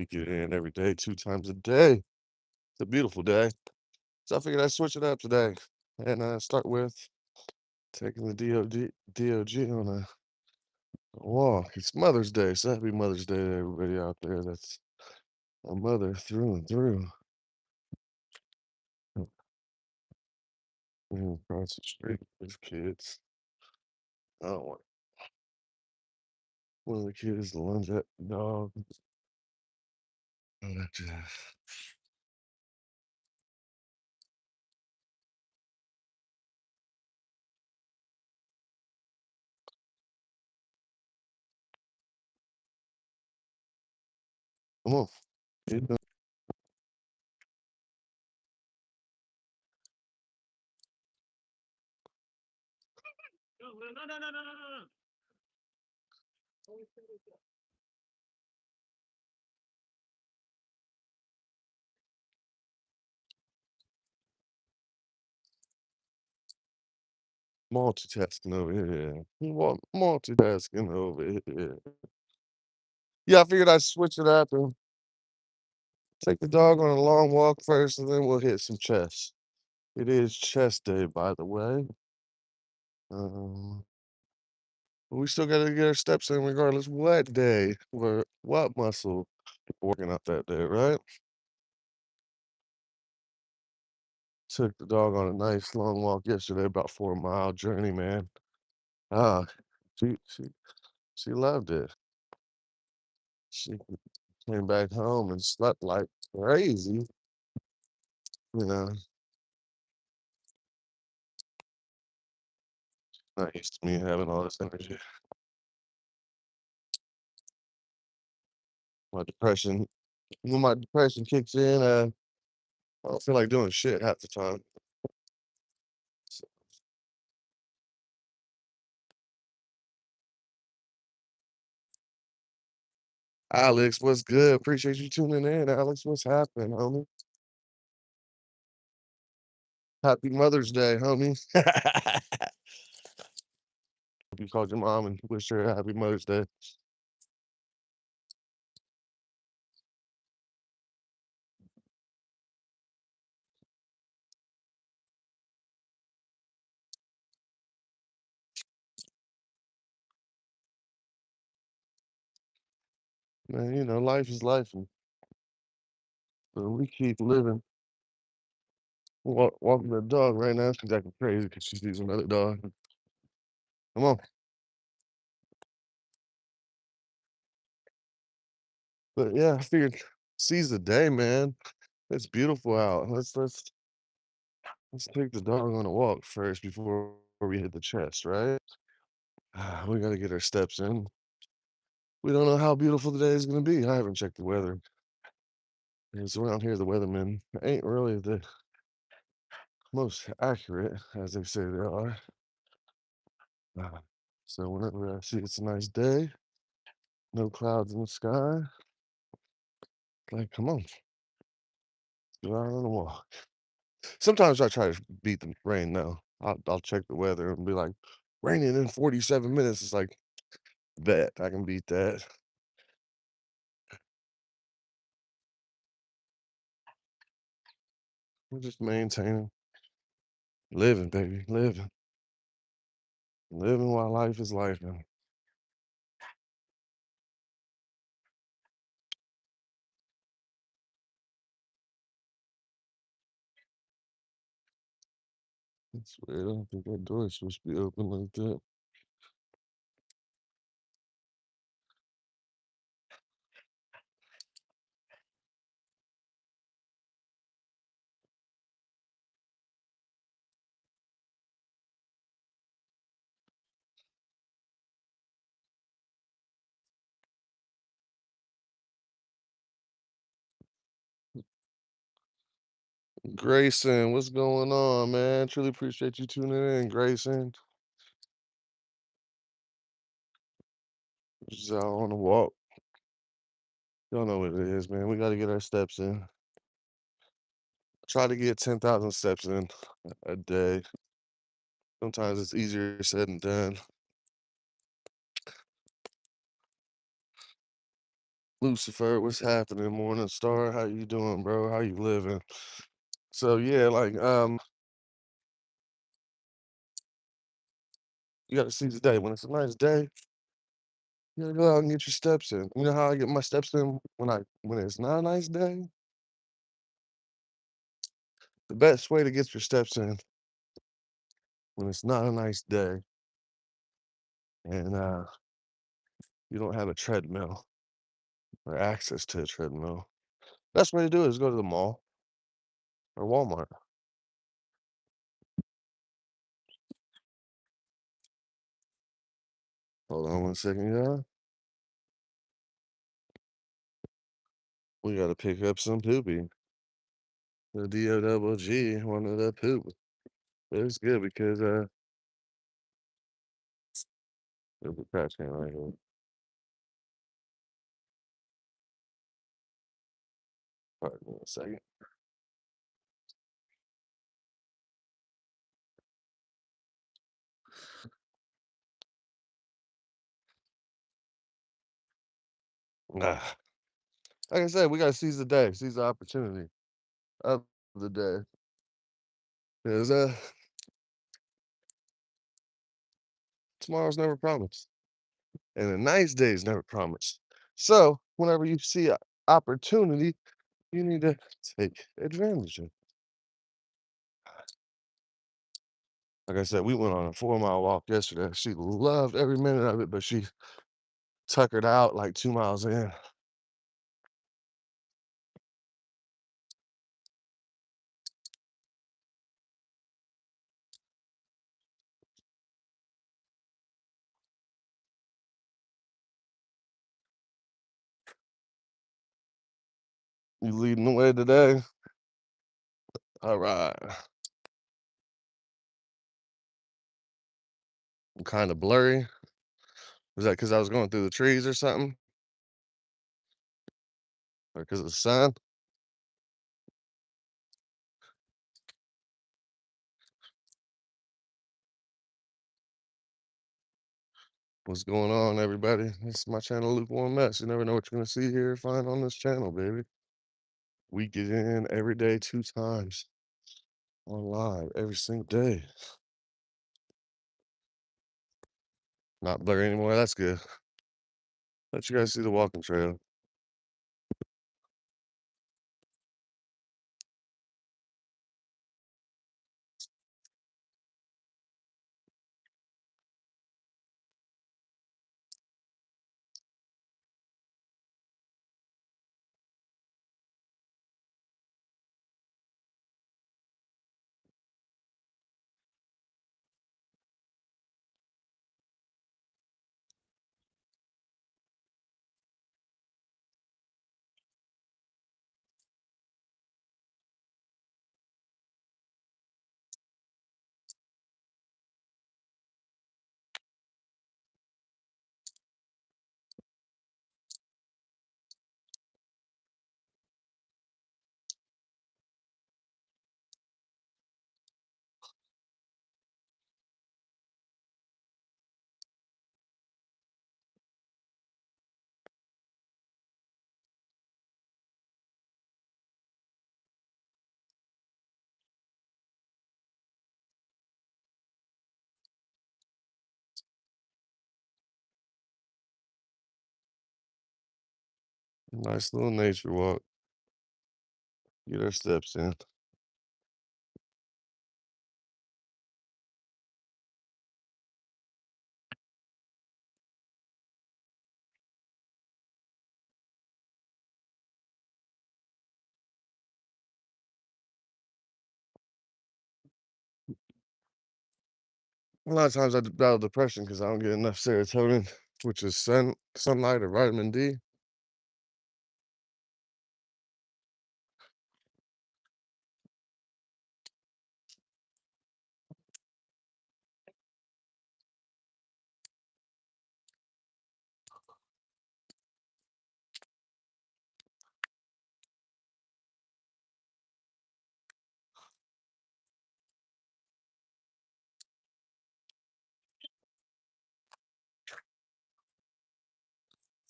We get it in every day, 2 times a day. It's a beautiful day. So I figured I'd switch it up today and, start with taking the DOG on a walk. It's Mother's Day, so happy Mother's Day to everybody out there that's a mother through and through. Across the street, there's kids. I don't want one of the kids to lunge at the dog. Oh, that just come on. Kid, multitasking over here. Multitasking over here. Yeah, I figured I'd switch it up and take the dog on a long walk first, and then we'll hit some chess. It is chess day, by the way. Um, but we still gotta get our steps in regardless what day or what muscle working out that day, right? Took the dog on a nice long walk yesterday, about 4 mile journey, man. Ah, she she she loved it. She came back home and slept like crazy, you know. Not used to me having all this energy. My depression when my depression kicks in, I don't feel like doing shit half the time. So, Alex, what's good? Appreciate you tuning in, Alex. What's happening, homie? Happy Mother's Day, homie. You called your mom and wished her a happy Mother's Day. Man, life is life, and so we keep living. Walking the dog right now. She's acting crazy because she sees another dog. Come on. But yeah, I figured seize the day, man. It's beautiful out. Let's take the dog on a walk first before we hit the chest, right? We gotta get our steps in. We don't know how beautiful the day is gonna be. I haven't checked the weather. Because around here, the weathermen ain't really the most accurate, as they say they are. Uh, so whenever I see it's a nice day, no clouds in the sky, like, come on, go out on a walk. Sometimes I try to beat the rain, though. I'll check the weather and be like, raining in 47 minutes. It's like, bet I can beat that. We're just maintaining, living, baby, living, living while life is life. And it's weird. I don't think that door is supposed to be open like that. Grayson, what's going on, man? Truly appreciate you tuning in, Grayson. Just out on a walk. Y'all know what it is, man. We got to get our steps in. Try to get 10,000 steps in a day. Sometimes it's easier said than done. Lucifer, what's happening, Morning Star? How you doing, bro? How you living? So yeah, you gotta seize the day. When it's a nice day, you gotta go out and get your steps in. You know how I get my steps in when it's not a nice day? The best way to get your steps in when it's not a nice day and you don't have a treadmill or access to a treadmill. Best way to do it is go to the mall or Walmart. Hold on 1 second, yeah. We gotta pick up some poopy. The D-O double G wanted to poop. It's good because there's a trash can right here. Pardon me 1 second. Ah, like I said, we gotta seize the day, seize the opportunity of the day. 'Cause tomorrow's never promised. And a nice day is never promised. So whenever you see an opportunity, you need to take advantage of it. Like I said, we went on a 4 mile walk yesterday. She loved every minute of it, but she tuckered out like 2 miles in. You leading the way today? All right. I'm kind of blurry. Was that because I was going through the trees or something? Or because of the sun? What's going on, everybody? This is my channel, Lukewarm Mess. You never know what you're gonna see here or find on this channel, baby. We get in every day 2 times on live every single day. Not blurry anymore. That's good. Let you guys see the walking trail. Nice little nature walk. Get our steps in. A lot of times I battle depression because I don't get enough serotonin, which is sunlight or vitamin D.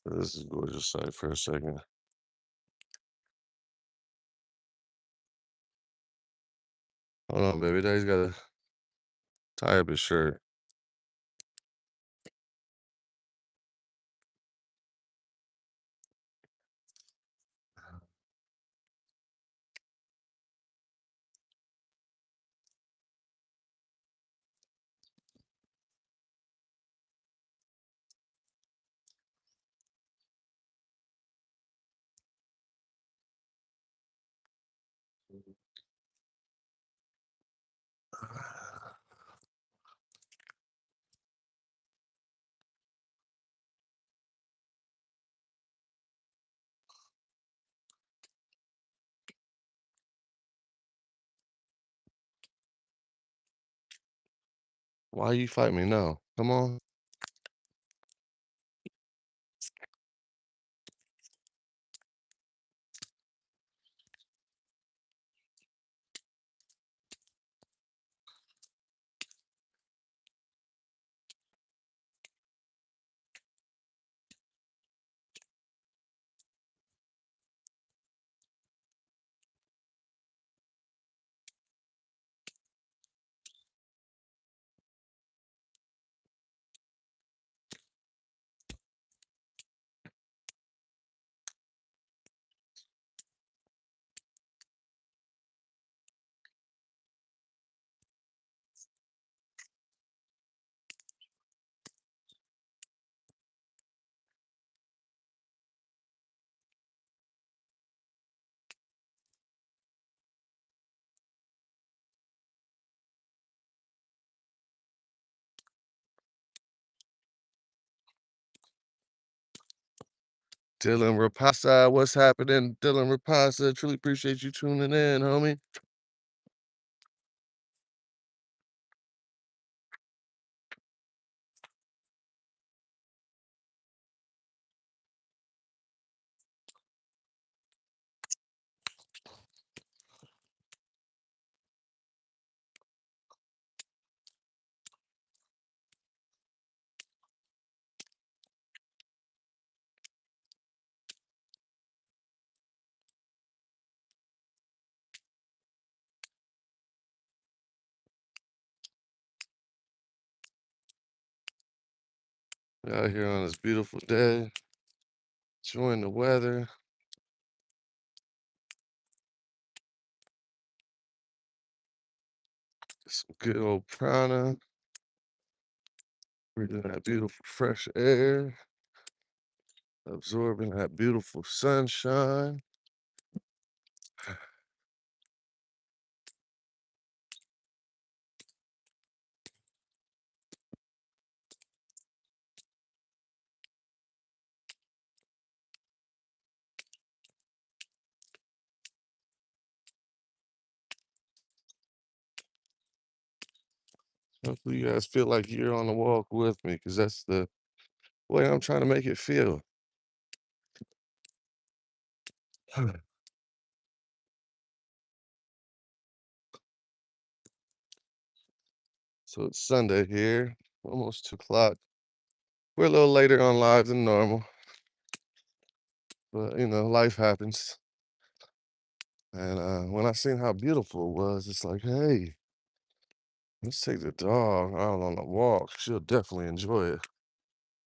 This is a gorgeous sight for a second. Hold on, baby. Daddy's gotta tie up his shirt. Why you fight me? No. Come on. Dylan Rapasa, what's happening? Dylan Rapasa, truly appreciate you tuning in, homie. We out here on this beautiful day, enjoying the weather. Some good old prana. Breathing that beautiful fresh air, absorbing that beautiful sunshine. Hopefully, you guys feel like you're on the walk with me, because that's the way I'm trying to make it feel. So it's Sunday here, almost 2 o'clock. We're a little later on live than normal, but life happens. And when I seen how beautiful it was, it's like, hey, let's take the dog out on a walk. She'll definitely enjoy it.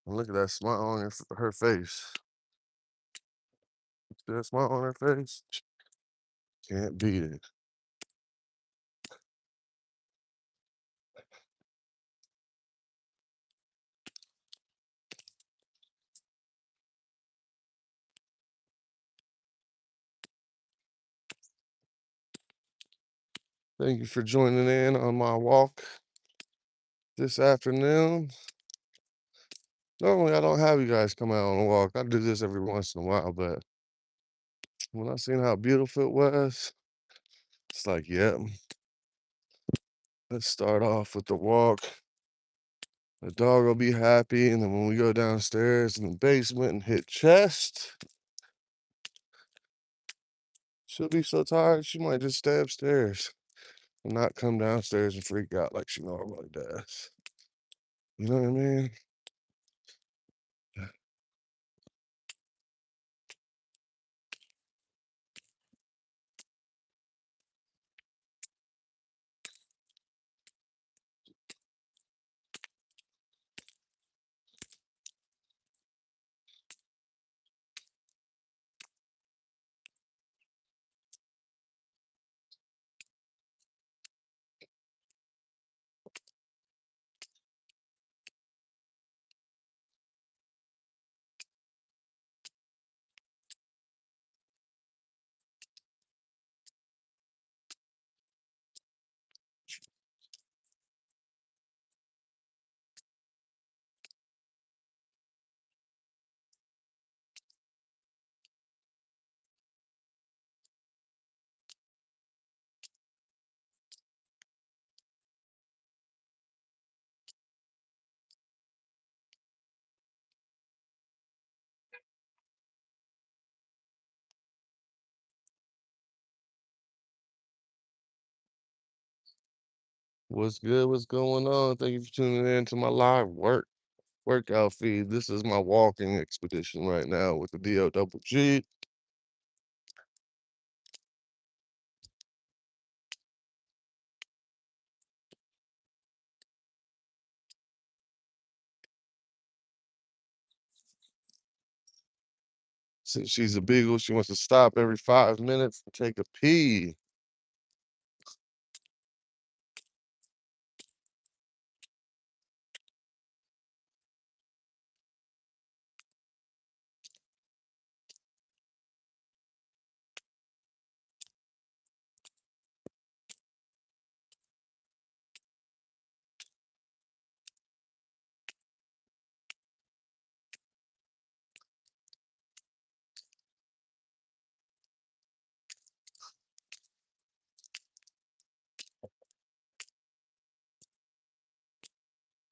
And look at that smile on her face. See that smile on her face? Can't beat it. Thank you for joining in on my walk this afternoon. Normally, I don't have you guys come out on a walk. I do this every once in a while, but when I seen how beautiful it was, it's like, yep, let's start off with the walk. The dog will be happy, and then when we go downstairs in the basement and hit chest, she'll be so tired she might just stay upstairs and not come downstairs and freak out like she normally does. You know what I mean? What's good? What's going on? Thank you for tuning in to my live workout feed. This is my walking expedition right now with the DO double G. Since she's a beagle, she wants to stop every 5 minutes and take a pee.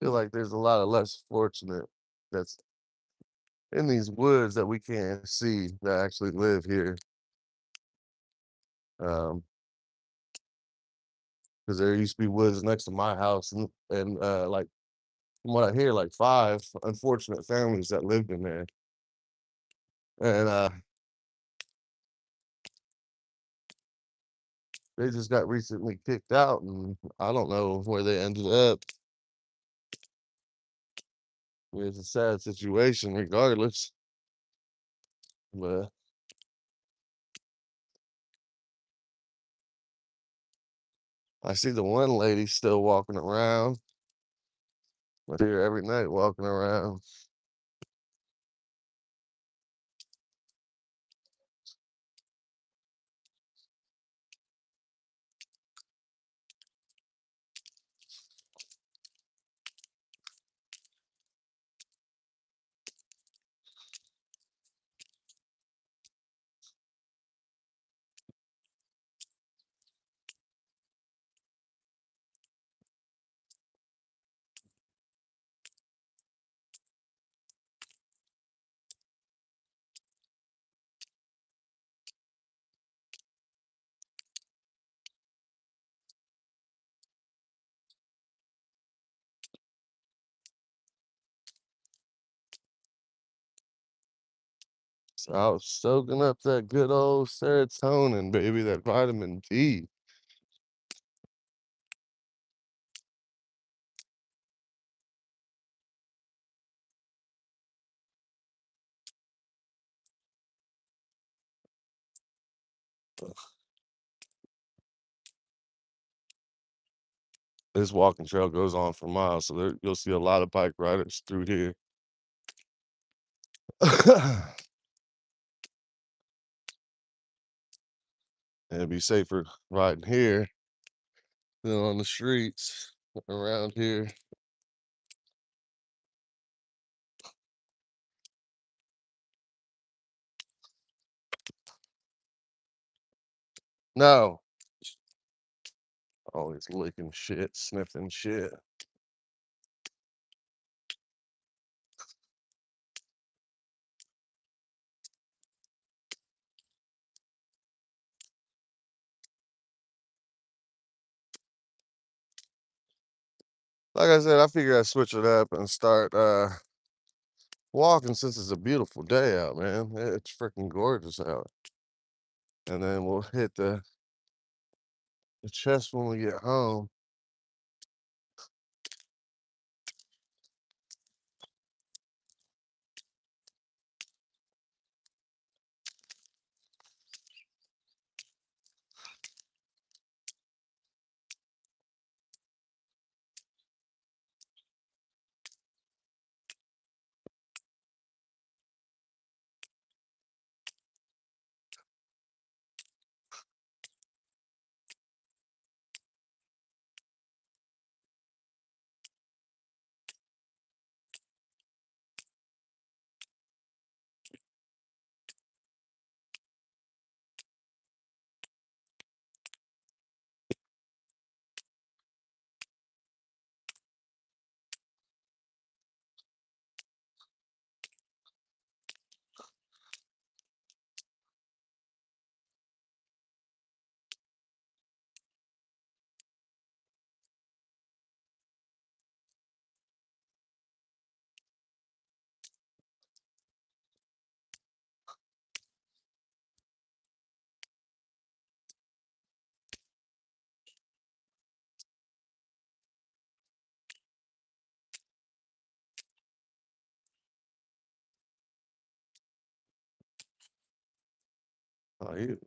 Feel like there's a lot of less fortunate that's in these woods that we can't see that actually live here. Because there used to be woods next to my house, and like from what I hear, like five unfortunate families that lived in there, and they just got recently kicked out, and I don't know where they ended up. It's a sad situation regardless, but I see the one lady still walking around. I see her every night walking around. So I was soaking up that good old serotonin, baby, that vitamin D. This walking trail goes on for miles, so you'll see a lot of bike riders through here. And it'd be safer riding here than on the streets around here. No, always licking shit, sniffing shit. Like I said, I figure I'd switch it up and start walking since it's a beautiful day out, man. It's freaking gorgeous out. And then we'll hit the chest when we get home.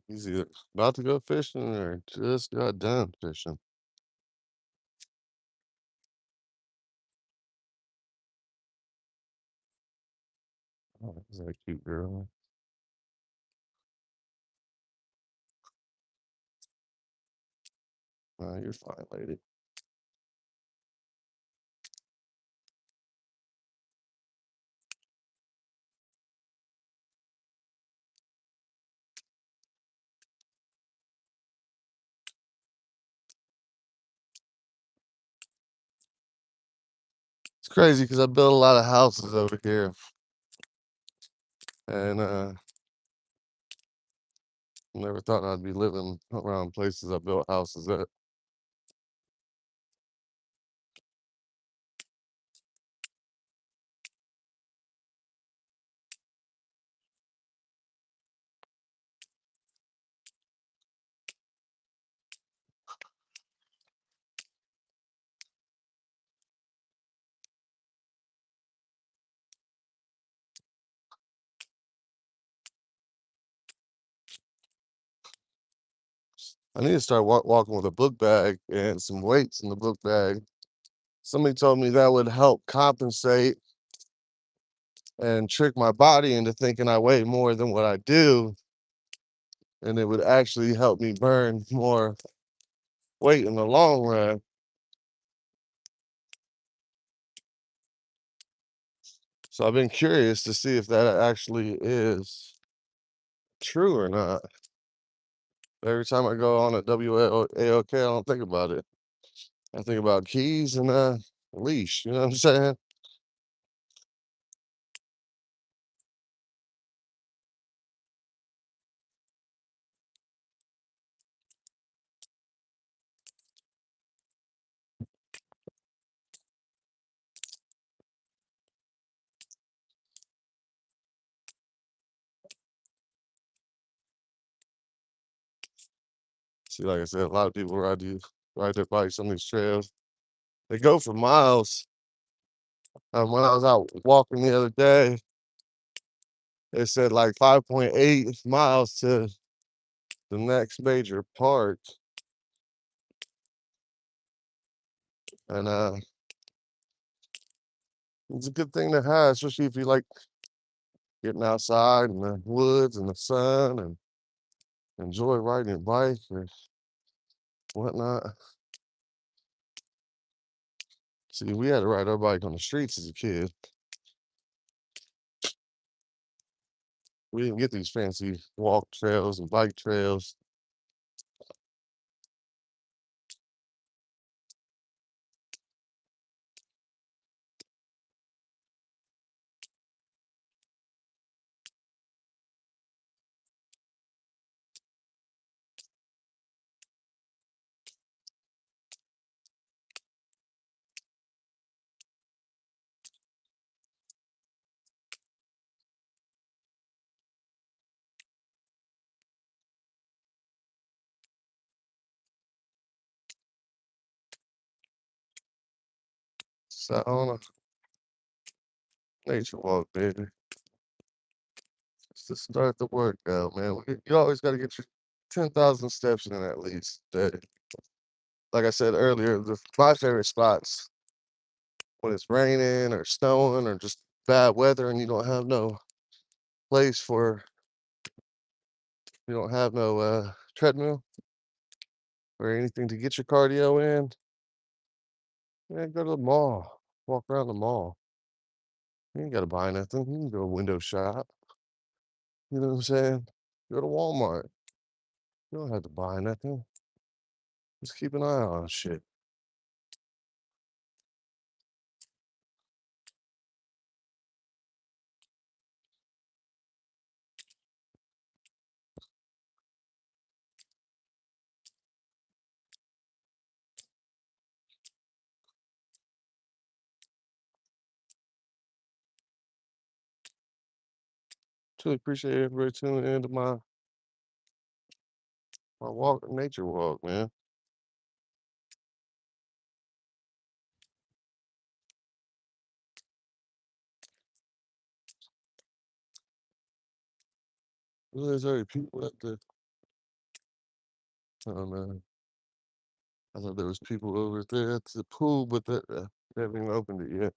He's either about to go fishing or just got done fishing. Oh, is that a cute girl? You're fine, lady. It's crazy because I built a lot of houses over here, and never thought I'd be living around places I built houses at. I need to start walking with a book bag and some weights in the book bag. Somebody told me that would help compensate and trick my body into thinking I weigh more than what I do, and it would actually help me burn more weight in the long run. So I've been curious to see if that actually is true or not. Every time I go on a WAOK, I don't think about it. I think about keys and a leash. You know what I'm saying? See, like I said, a lot of people ride their bikes on these trails. They go for miles. When I was out walking the other day, they said like 5.8 miles to the next major park, and it's a good thing to have, especially if you like getting outside in the woods and the sun and enjoy riding your bike or whatnot. See, we had to ride our bike on the streets as a kid. We didn't get these fancy walk trails and bike trails. So on a nature walk, baby. Just to start the workout, man. You always got to get your 10,000 steps in at least. Like I said earlier, my favorite spots when it's raining or snowing or just bad weather and place for you don't have no treadmill or anything to get your cardio in. Man, go to the mall. Walk around the mall. You ain't gotta buy nothing. You can go window shop. You know what I'm saying? Go to Walmart. You don't have to buy nothing. Just keep an eye on shit. Truly appreciate everybody tuning in to my walk, nature walk, man. Well, there's already people at the oh, no. I thought there was people over there at the pool, but they haven't even opened it yet.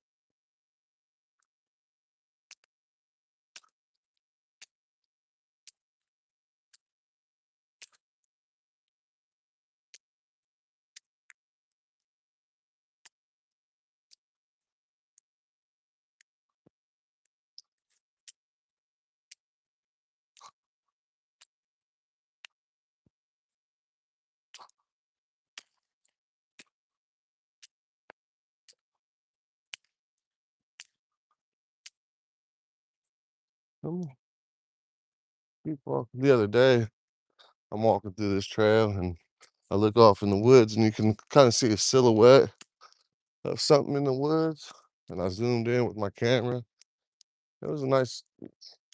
I'm keep walking. The other day, I'm walking through this trail and I look off in the woods and you can kind of see a silhouette of something in the woods. And I zoomed in with my camera. It was a nice,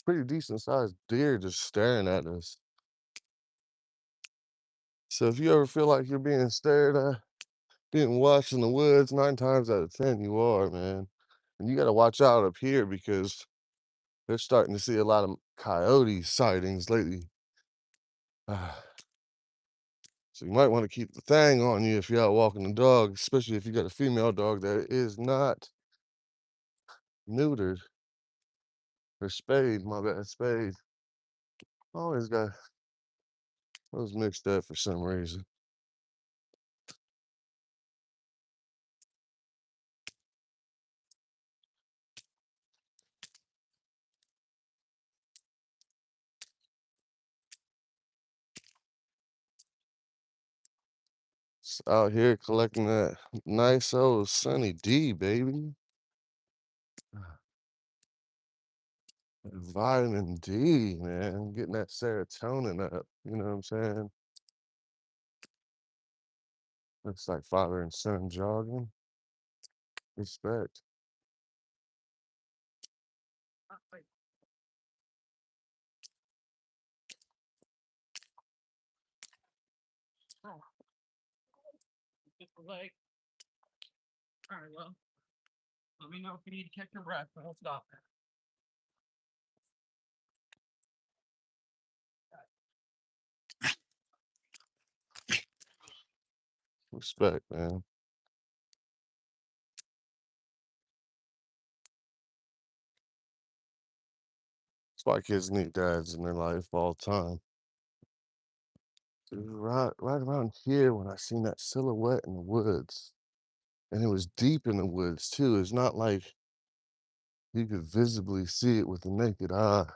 pretty decent sized deer just staring at us. So if you ever feel like you're being stared at, being watched in the woods, 9 times out of 10 you are, man. And you got to watch out up here because they're starting to see a lot of coyote sightings lately. So you might want to keep the thing on you if you're out walking the dog, especially if you got a female dog that is not neutered or spayed. My bad, spayed. Always got those mixed up for some reason. Just out here collecting that nice old Sunny D, baby. Vitamin D, man. Getting that serotonin up. You know what I'm saying? Looks like father and son jogging. Respect. Respect, man. That's why kids need dads in their life all the time. Dude, right around here when I seen that silhouette in the woods, and it was deep in the woods too. It's not like you could visibly see it with the naked eye.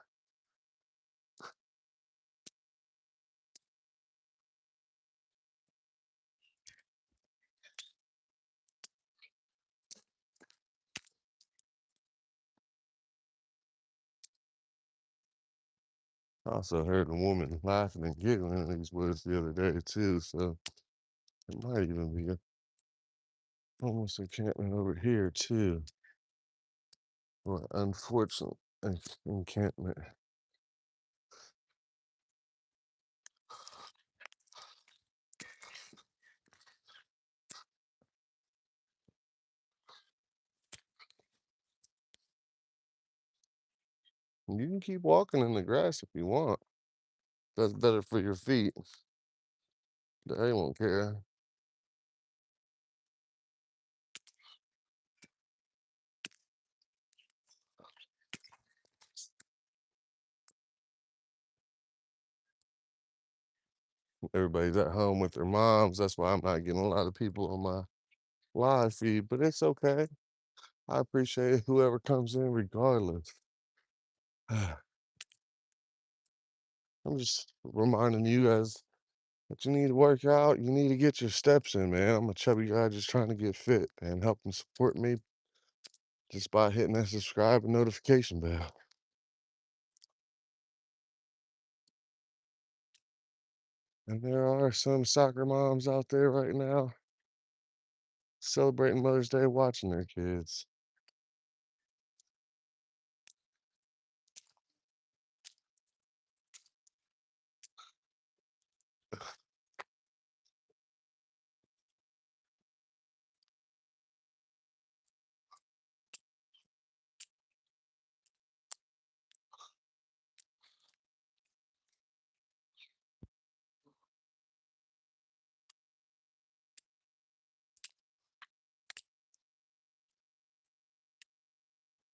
I also heard a woman laughing and giggling in these woods the other day too, so it might even be a homeless encampment over here too. Or unfortunate encampment. You can keep walking in the grass if you want. That's better for your feet. They won't care. Everybody's at home with their moms. That's why I'm not getting a lot of people on my live feed, but it's okay. I appreciate whoever comes in regardless. I'm just reminding you guys that you need to work out. You need to get your steps in, man. I'm a chubby guy just trying to get fit and help them support me just by hitting that subscribe and notification bell. And there are some soccer moms out there right now celebrating Mother's Day watching their kids.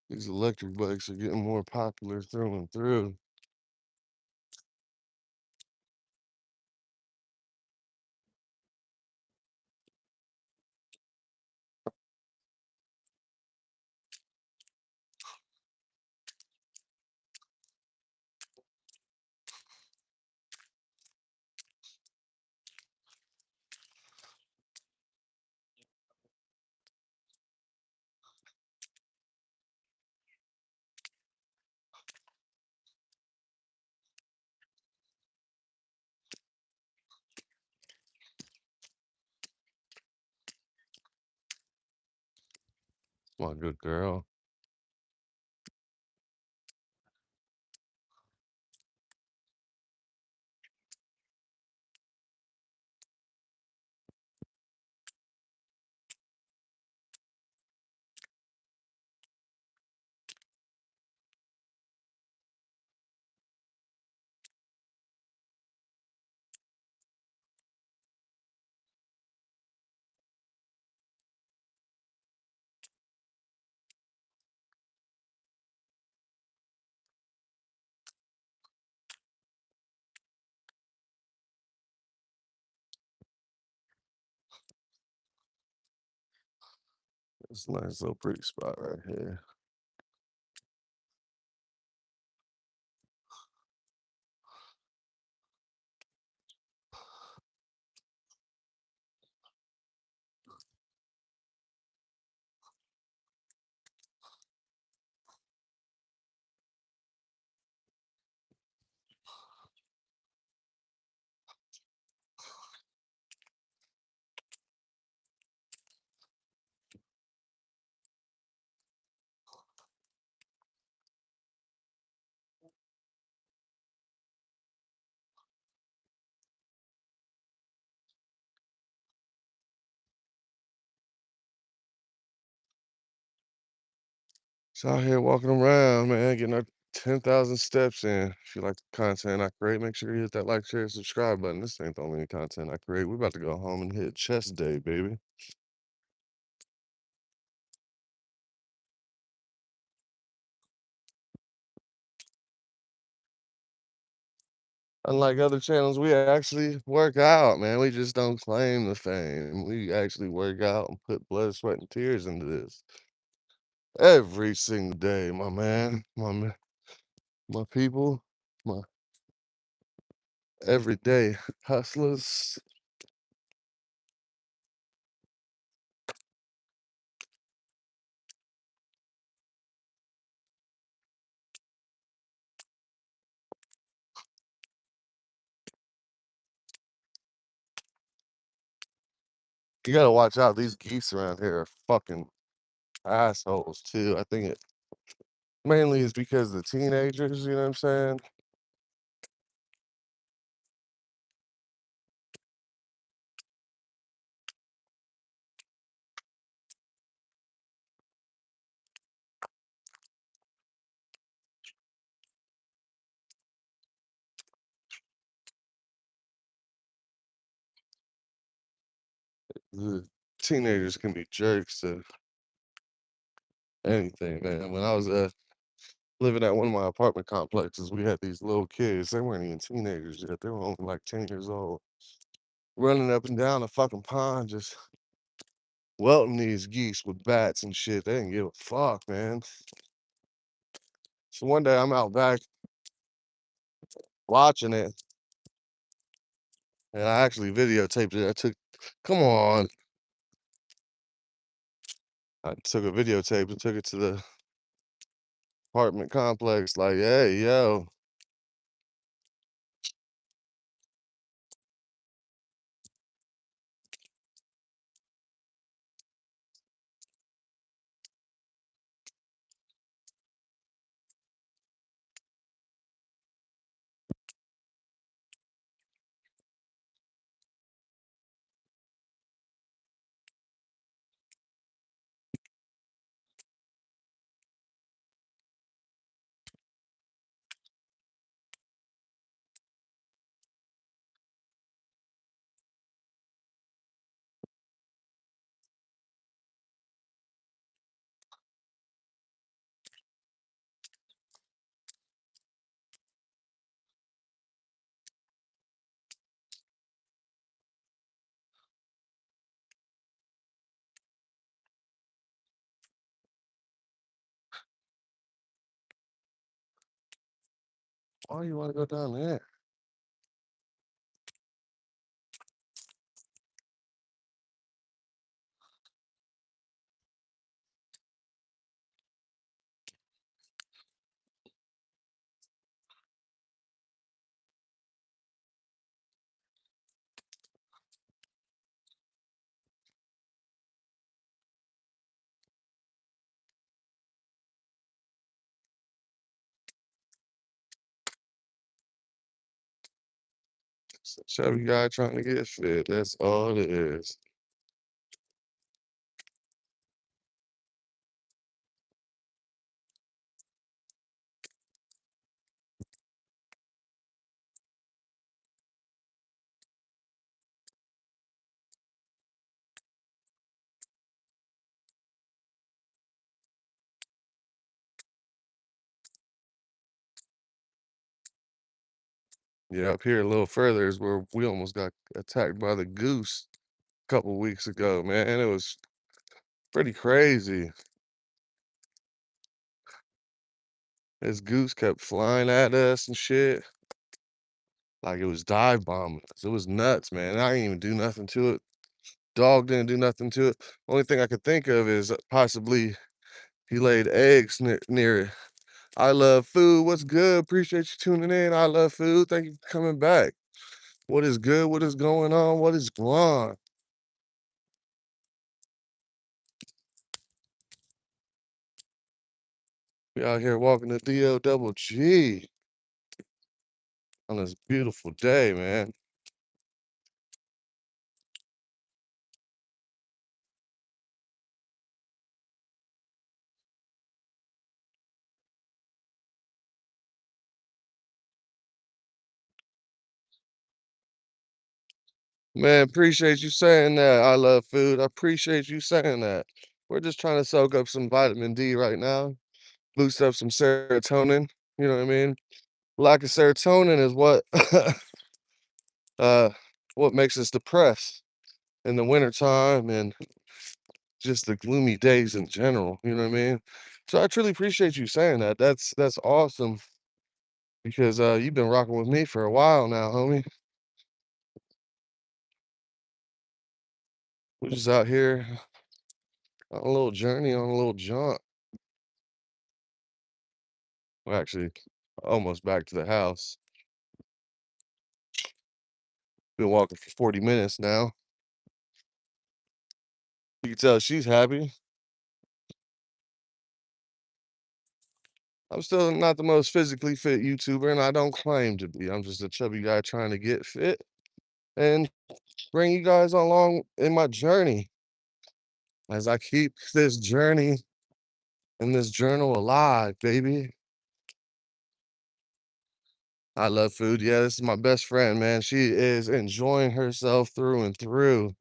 These electric bikes are getting more popular through and through. My good girl. It's a nice little pretty spot right here. Just out here walking around, man, getting our 10,000 steps in. If you like the content I create, make sure you hit that like, share, subscribe button. This ain't the only content I create. We're about to go home and hit chest day, baby. Unlike other channels, we actually work out, man. We just don't claim the fame. We actually work out and put blood, sweat, and tears into this every single day, my man, my people, my everyday hustlers. You gotta watch out. These geese around here are fucking assholes too. I think it mainly is because the teenagers, you know what I'm saying? The teenagers can be jerks to anything, man. When I was living at one of my apartment complexes, we had these little kids. They weren't even teenagers yet. They were only like 10 years old, running up and down the fucking pond, just welting these geese with bats and shit. They didn't give a fuck, man. So one day I'm out back watching it, and I actually videotaped it. Come on. I took a videotape and took it to the apartment complex, like, hey, yo, Why you wanna go down there? It's a chubby guy trying to get fit, that's all it is. Yeah, up here a little further is where we almost got attacked by the goose a couple weeks ago, man. It was pretty crazy. This goose kept flying at us and shit, like it was dive bombing us. It was nuts, man. I didn't even do nothing to it. Dog didn't do nothing to it. Only thing I could think of is possibly he laid eggs near it. I love food. What's good? Appreciate you tuning in. I love food. Thank you for coming back. What is good? What is going on? What is going on? We out here walking the DO double G on this beautiful day, man. Man, appreciate you saying that. I love food. I appreciate you saying that. We're just trying to soak up some vitamin D right now, boost up some serotonin. You know what I mean? Lack of serotonin is uh what makes us depressed in the wintertime and just the gloomy days in general. You know what I mean? So I truly appreciate you saying that. That's awesome because you've been rocking with me for a while now, homie. We're just out here on a little journey, on a little jaunt. We're actually almost back to the house. Been walking for 40 minutes now. You can tell she's happy. I'm still not the most physically fit YouTuber, and I don't claim to be. I'm just a chubby guy trying to get fit and bring you guys along in my journey as I keep this journey and this journal alive, baby. I love food. Yeah, this is my best friend, man. She is enjoying herself through and through.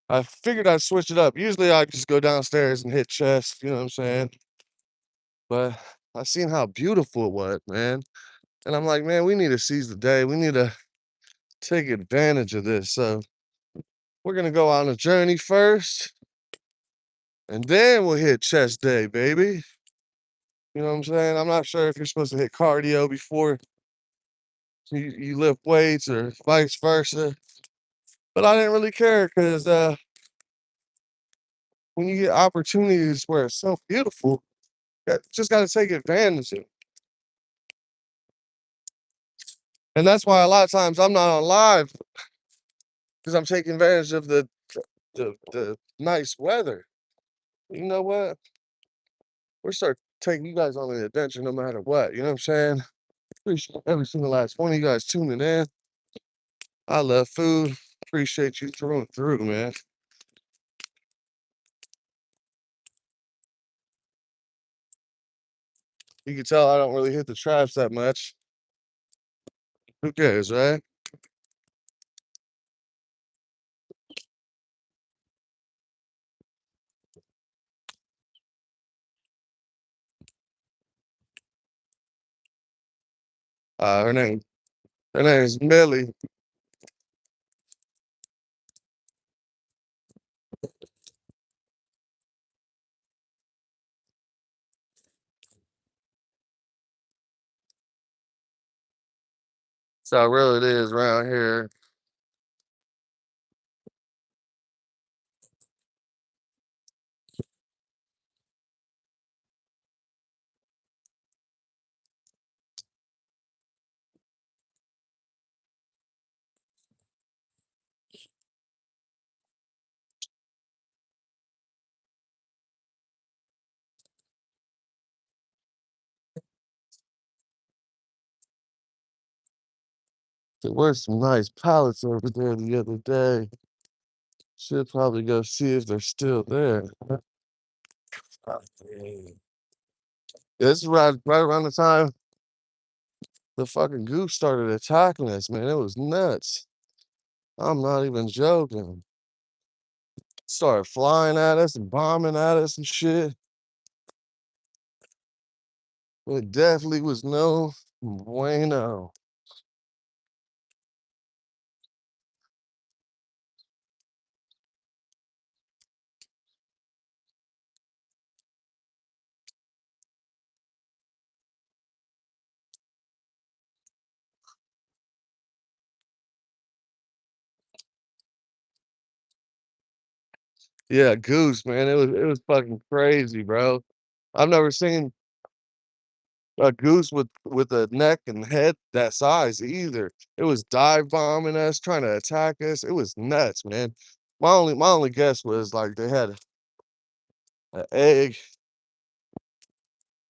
I figured I'd switch it up. Usually I just go downstairs and hit chest, you know what I'm saying? But I seen how beautiful it was, man. And I'm like, man, we need to seize the day. We need to take advantage of this. So we're gonna go on a journey first, and then we'll hit chest day, baby. You know what I'm saying? I'm not sure if you're supposed to hit cardio before you lift weights or vice versa. But I didn't really care because when you get opportunities where it's so beautiful, just got to take advantage of it. And that's why a lot of times I'm not on live because I'm taking advantage of the nice weather. You know what? We're start taking you guys on an adventure no matter what. You know what I'm saying? Appreciate every single last one of you guys tuning in. I love food. Appreciate you through and through, man. You can tell I don't really hit the traps that much. Who cares, right? Her name is Millie. That's how real it is around here. There were some nice pallets over there the other day. Should probably go see if they're still there. Oh, dang. This is right around the time the fucking goose started attacking us, man. It was nuts. I'm not even joking. Started flying at us and bombing at us and shit. It definitely was no bueno. Yeah, goose, man. It was fucking crazy, bro. I've never seen a goose with a neck and head that size either. It was dive bombing us, trying to attack us. It was nuts, man. My only guess was like they had an egg.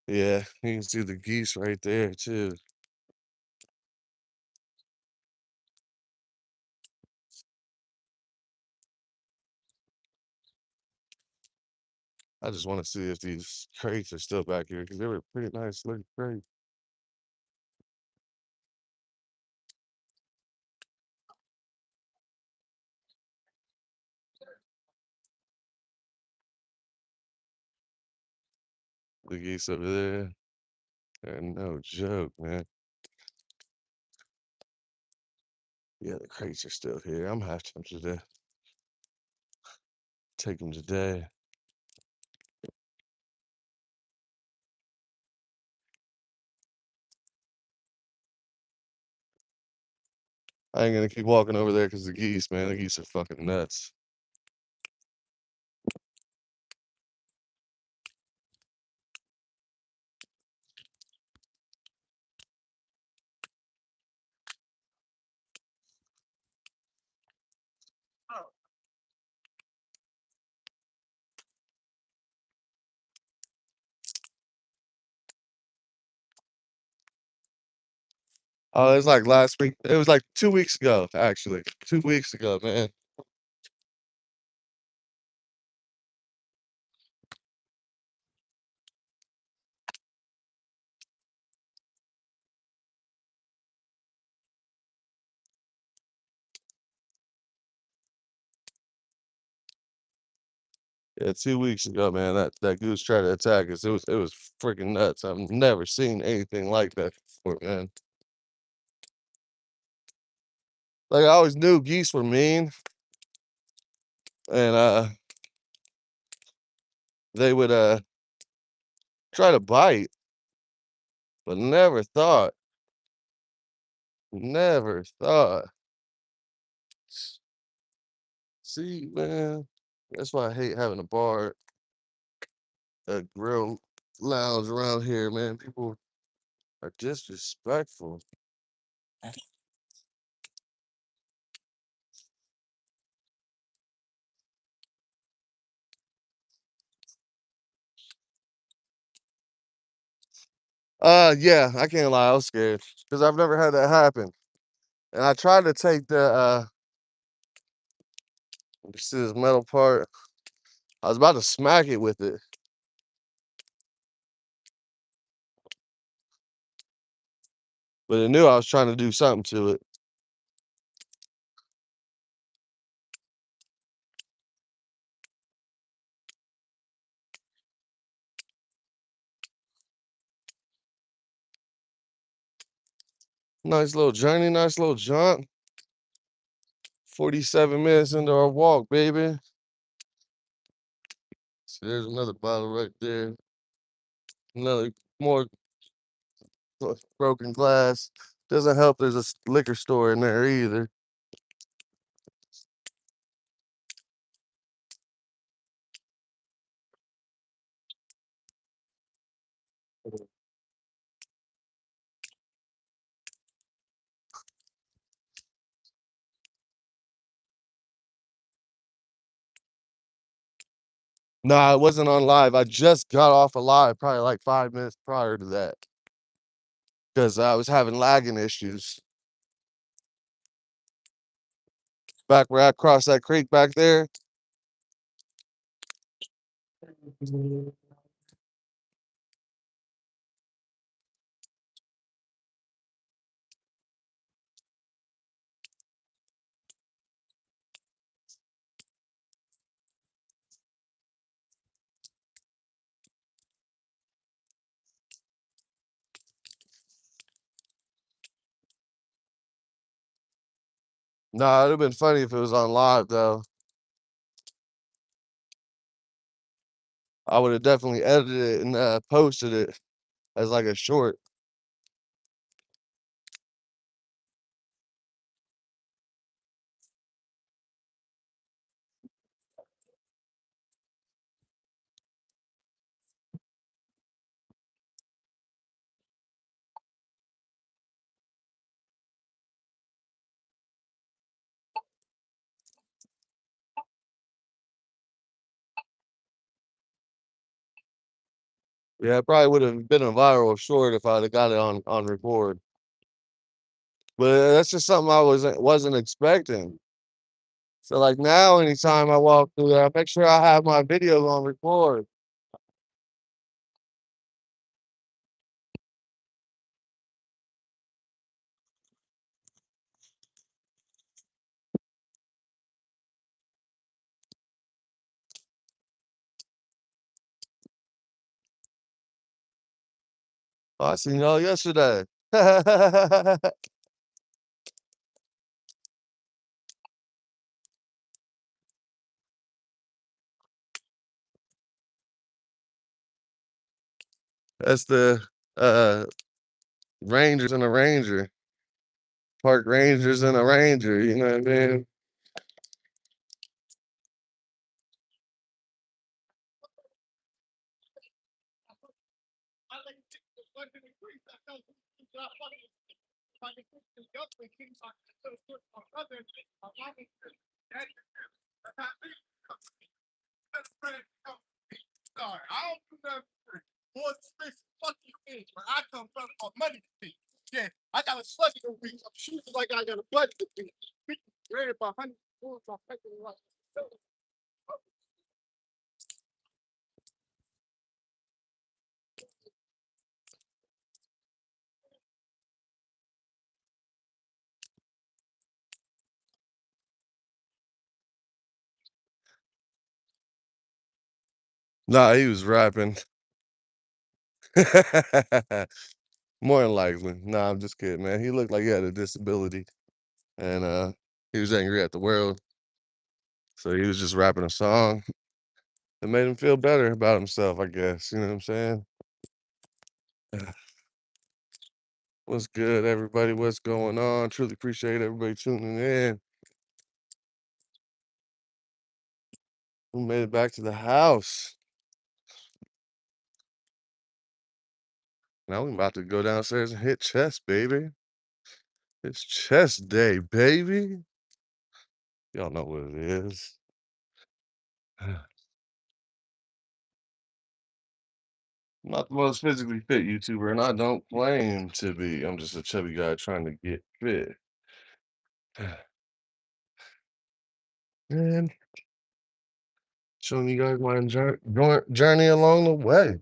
Yeah, you can see the geese right there too. I just want to see if these crates are still back here because they were pretty nice looking crates. The geese over there. They're no joke, man. Yeah, the crates are still here. I'm gonna have to take them today. I ain't gonna keep walking over there because the geese, man. The geese are fucking nuts. Oh, it was like last week. It was like 2 weeks ago, actually. 2 weeks ago, man. Yeah, 2 weeks ago, man. That goose tried to attack us. It was freaking nuts. I've never seen anything like that before, man. Like I always knew geese were mean, and they would try to bite, but never thought. See, man, that's why I hate having a grill lounge around here, man. People are disrespectful. Yeah, I can't lie, I was scared because I've never had that happen. And I tried to take you see this metal part. I was about to smack it with it, but it knew I was trying to do something to it. Nice little journey, nice little jaunt. 47 minutes into our walk, baby. So there's another bottle right there. Another more broken glass. Doesn't help there's a liquor store in there either. Nah, it wasn't on live. I just got off a live probably like 5 minutes prior to that because I was having lagging issues. Back where I crossed that creek back there. Nah, it'd have been funny if it was on live though. I would have definitely edited it and posted it as like a short. Yeah, it probably would have been a viral short if I'd have got it on record. But that's just something I wasn't expecting. So like now, anytime I walk through there, I make sure I have my video on record. Oh, I seen y'all yesterday. That's the Rangers and a Ranger, Park Rangers and a Ranger. You know what I mean? Nah, he was rapping. More than likely. Nah, I'm just kidding, man. He looked like he had a disability, and he was angry at the world, so he was just rapping a song that made him feel better about himself. I guess you know what I'm saying. What's good, everybody? What's going on? Truly appreciate everybody tuning in. We made it back to the house. Now we about to go downstairs and hit chest, baby. It's chest day, baby. Y'all know what it is. I'm not the most physically fit YouTuber, and I don't claim to be. I'm just a chubby guy trying to get fit. And showing you guys my journey along the way.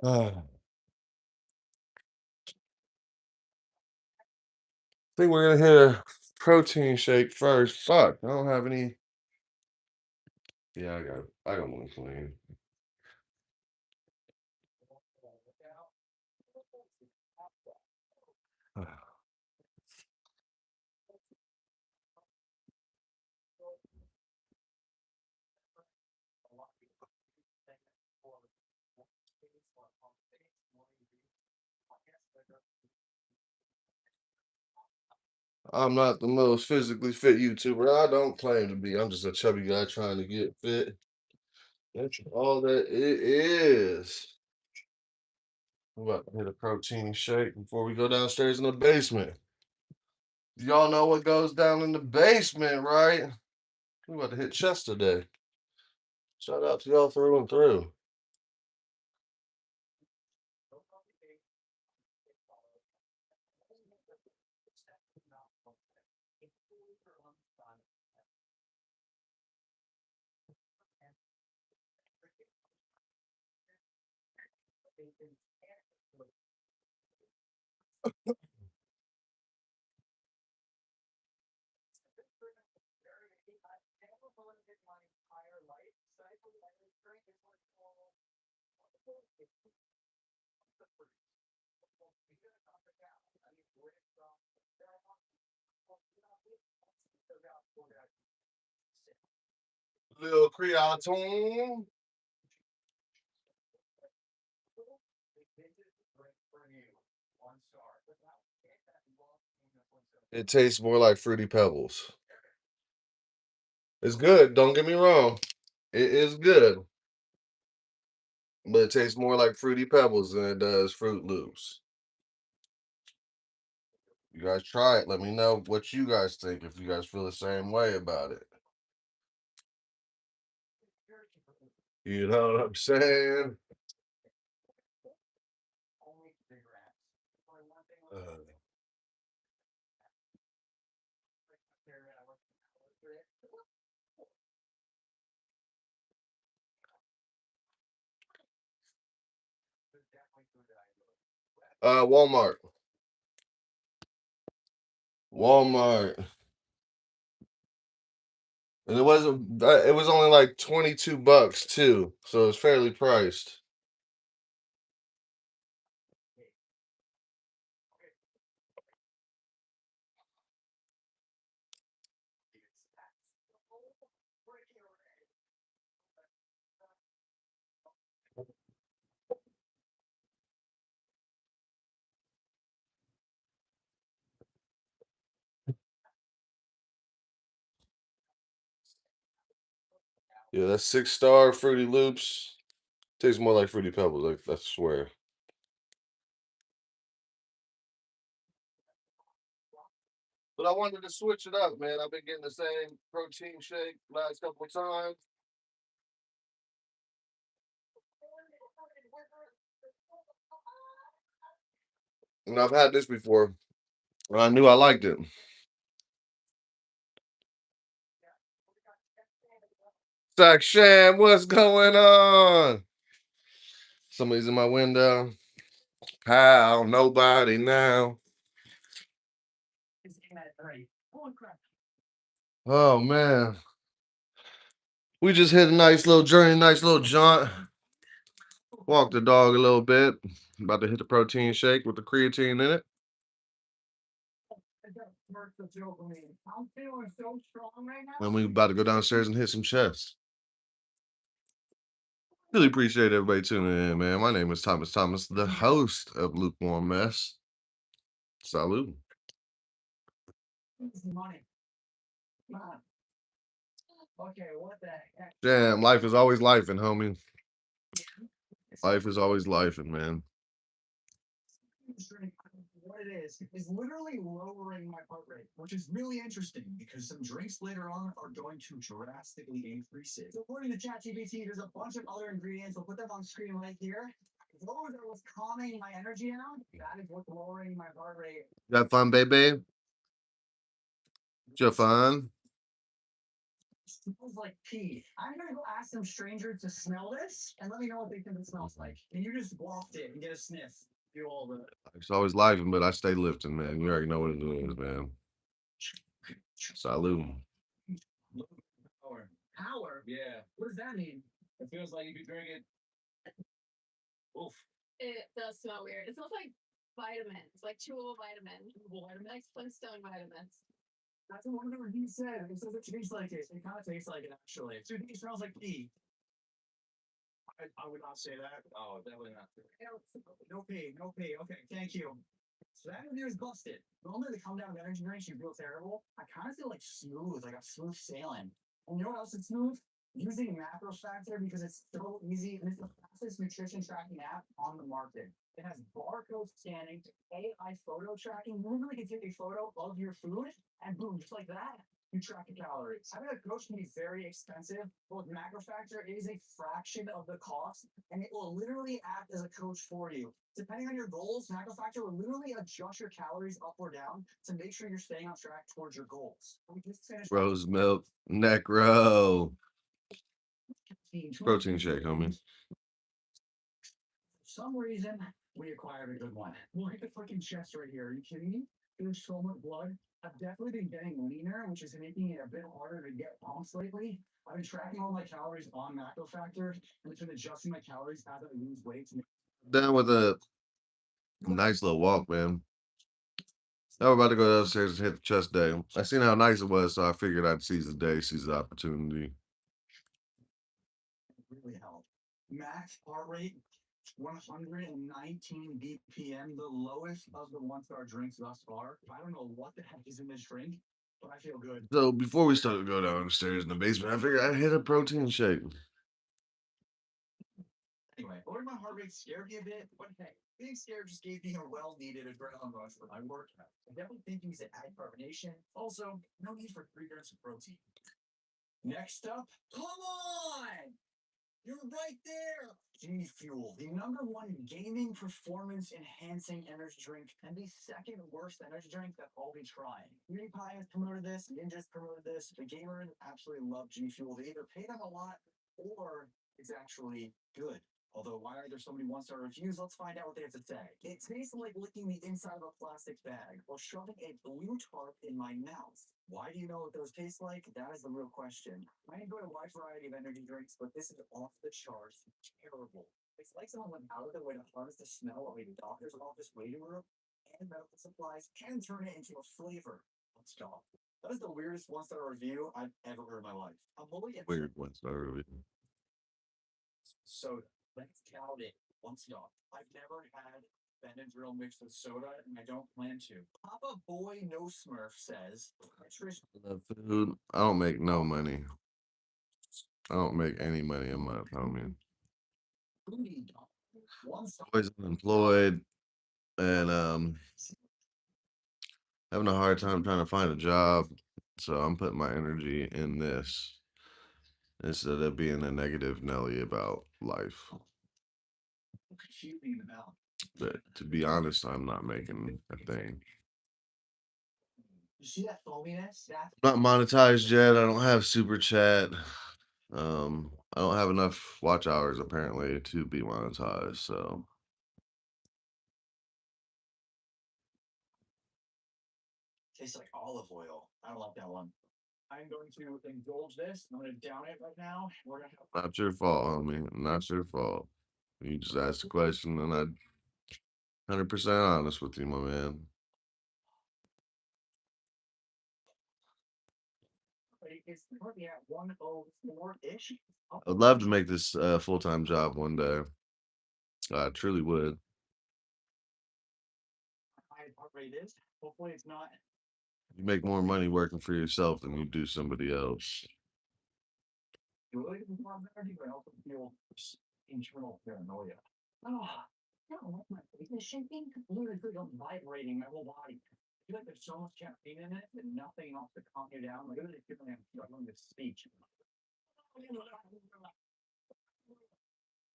I think we're gonna hit a protein shake first. Fuck, I don't have any. Yeah, I got one clean. I'm not the most physically fit YouTuber. I don't claim to be. I'm just a chubby guy trying to get fit. That's all that it is. I'm about to hit a protein shake before we go downstairs in the basement. Y'all know what goes down in the basement, right? We about to hit chest today. Shout out to y'all through and through. Little creatine. It tastes more like Fruity Pebbles. It's good. Don't get me wrong. It is good, but it tastes more like Fruity Pebbles than it does Fruit Loops. You guys try it. Let me know what you guys think if you guys feel the same way about it. You know what I'm saying? Walmart. Walmart. And it was only like 22 bucks too. So it's fairly priced. Yeah, that's 6-star Fruity Loops. Tastes more like Fruity Pebbles, I swear. But I wanted to switch it up, man. I've been getting the same protein shake last couple of times. And I've had this before. And I knew I liked it. Zach Sham, what's going on? Somebody's in my window. How? Nobody now. Oh man. We just hit a nice little journey, nice little jaunt. Walk the dog a little bit. About to hit the protein shake with the creatine in it. And we about to go downstairs and hit some chest. Really appreciate everybody tuning in, man. My name is Thomas Thomas, the host of Lukewarm Mess. Salute. Damn, life is always lifing, homie. Life is always lifing, man. What it is literally lowering my heart rate, which is really interesting because some drinks later on are going to drastically increase it. So according to ChatGPT, there's a bunch of other ingredients. We'll put them on screen right here. Those are what's calming my energy down. That is what's lowering my heart rate. You have fun, baby? Did you have fun? Smells like pee. I'm gonna go ask some strangers to smell this and let me know what they think it smells like. And you just waft it and get a sniff. Do all the. It's always living, but I stay lifting, man. You already know what it is, man. Salud. Power. Power? Yeah. What does that mean? It feels like if you drink it, oof. It does smell weird. It smells like vitamins, like chewable vitamin, Chewable vitamin? like Flintstone vitamins. That's what one of he said. It says it tastes like it. It kind of tastes like it, actually. Dude, it smells like pee. I would not say that. Oh, definitely not. No pee, no pee. Okay, thank you. So that in there is busted. Normally, they come down with energy drinks, you feel terrible. I kind of feel like smooth, like I'm smooth sailing. And you know what else is smooth? Using Macro Factor because it's so easy and it's the fastest nutrition tracking app on the market. It has barcode scanning, AI photo tracking. You literally can take a photo of your food and boom, just like that, you track your calories. Having a coach can be very expensive, but with Macro Factor, it is a fraction of the cost and it will literally act as a coach for you. Depending on your goals, Macro Factor will literally adjust your calories up or down to make sure you're staying on track towards your goals. We just finished Rose milk. Necro. Protein shake, homie. For some reason, we acquired a good one. Look at the freaking chest right here. Are you kidding me? There's so much blood. I've definitely been getting leaner, which is making it a bit harder to get pumps lately. I've been tracking all my calories on Macro Factor, and it's been adjusting my calories as I lose weight. Down with a nice little walk, man. Now we're about to go downstairs and hit the chest day. I seen how nice it was, so I figured I'd seize the day, seize the opportunity. Really helped. Max heart rate 119 BPM, the lowest of the one-star drinks thus far. I don't know what the heck is in this drink, but I feel good. So before we start to go downstairs in the basement, I figured I'd hit a protein shake. Anyway, lowering my heart rate scared me a bit, but hey, being scared just gave me a well-needed adrenaline rush for my workout. I definitely think these add carbonation. Also, no need for 3 grams of protein. Next up, come on! You're right there! G Fuel, the #1 gaming performance enhancing energy drink, and the second worst energy drink that I'll be trying. PewDiePie has promoted this, Ninja's promoted this, the gamers absolutely love G Fuel. They either pay them a lot or it's actually good. Although, why are there so many one-star reviews? Let's find out what they have to say. It tastes like licking the inside of a plastic bag or shoving a blue tarp in my mouth. Why do you know what those taste like? That is the real question. I enjoy a wide variety of energy drinks, but this is off the charts. Terrible. It's like someone went out of their way to harness the smell of a doctor's office waiting room and medical supplies and turn it into a flavor. Let's go. That is the weirdest one-star review I've ever heard in my life. I'm only at Weird one-star review. soda. Let's count it. One star. I've never had Benadryl mixed with soda, and I don't plan to. Papa Boy No Smurf says, Trish, I love food. I don't make no money. I don't make any money a month, homie. Booty Dog. One star. Always unemployed and having a hard time trying to find a job. So I'm putting my energy in this instead of being a negative Nelly about life. Confusing about. But to be honest, I'm not making a thing. You see that foaminess? That's Not monetized yet. I don't have super chat. I don't have enough watch hours apparently to be monetized. So tastes like olive oil. I don't like that one. I'm going to indulge this. I'm going to down it right now. We're going to not your fault, homie. Not your fault. You just asked a question and I 100% honest with you, my man. it's currently at 104-ish. I'd love to make this a full-time job one day. I truly would. High heart rate is. Hopefully, it's not. You make more money working for yourself than you do somebody else. Good more energy, but I also feel internal paranoia. Oh, I don't like my face is shaking. Literally, feel like I'm vibrating my whole body. I feel like there's so much caffeine in it and nothing else to calm you down. Like, literally, feel like I'm struggling with speech.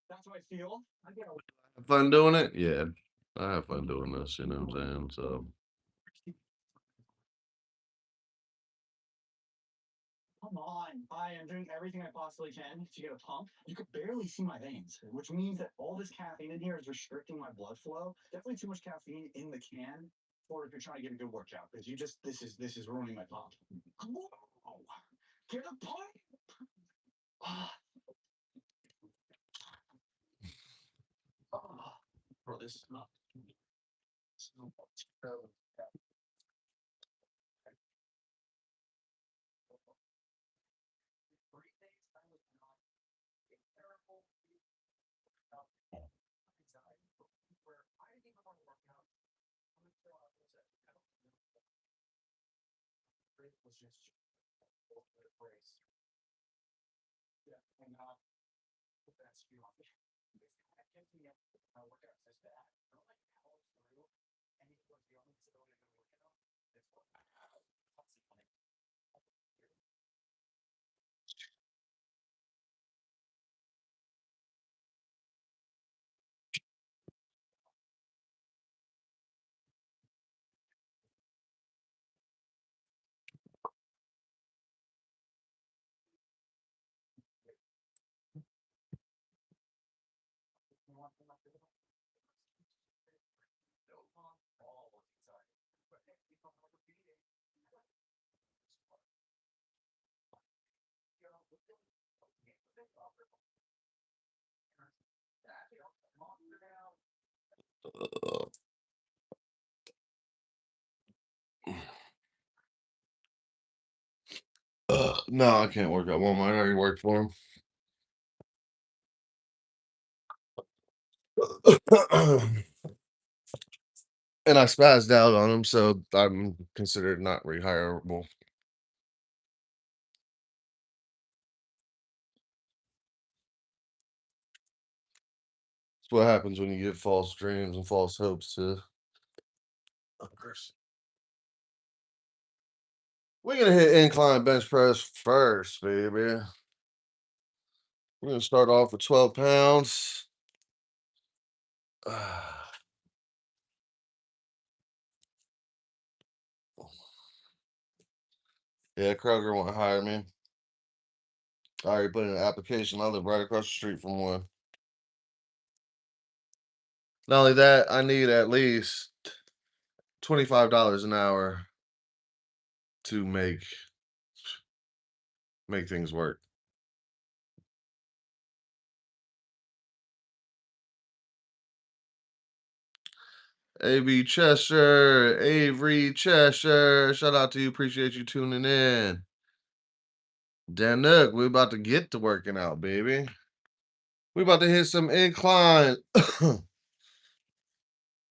That's how I feel. I get a Have fun doing it? Yeah. I have fun doing this, you know what I'm saying? So come on. I am doing everything I possibly can to get a pump. You could barely see my veins, which means that all this caffeine in here is restricting my blood flow. Definitely too much caffeine in the can. or if you're trying to get a good workout, because this is ruining my pop. Whoa, get a pipe. Ah, ah. Bro, this is not. So much. 3 days I was not a terrible anxiety where I didn't even want to work out. I'm gonna throw out those at it was just the brace. Yeah, and not put that spew on me. That gives me my workouts is that I don't like power through any towards the only disability I'm working on. It's what I have. No, I can't work at Walmart. I already worked for him. And I spazzed out on him, so I'm considered not rehireable. It's what happens when you give false dreams and false hopes to a person. We're gonna hit incline bench press first, baby. We're gonna start off with 12 pounds. Yeah, Kroger won't hire me. I already put in an application. I live right across the street from one. Not only that, I need at least $25 an hour to make things work. AB Cheshire, Avery Cheshire, shout out to you. Appreciate you tuning in. Dan Nook, we about to get to working out, baby. We about to hit some incline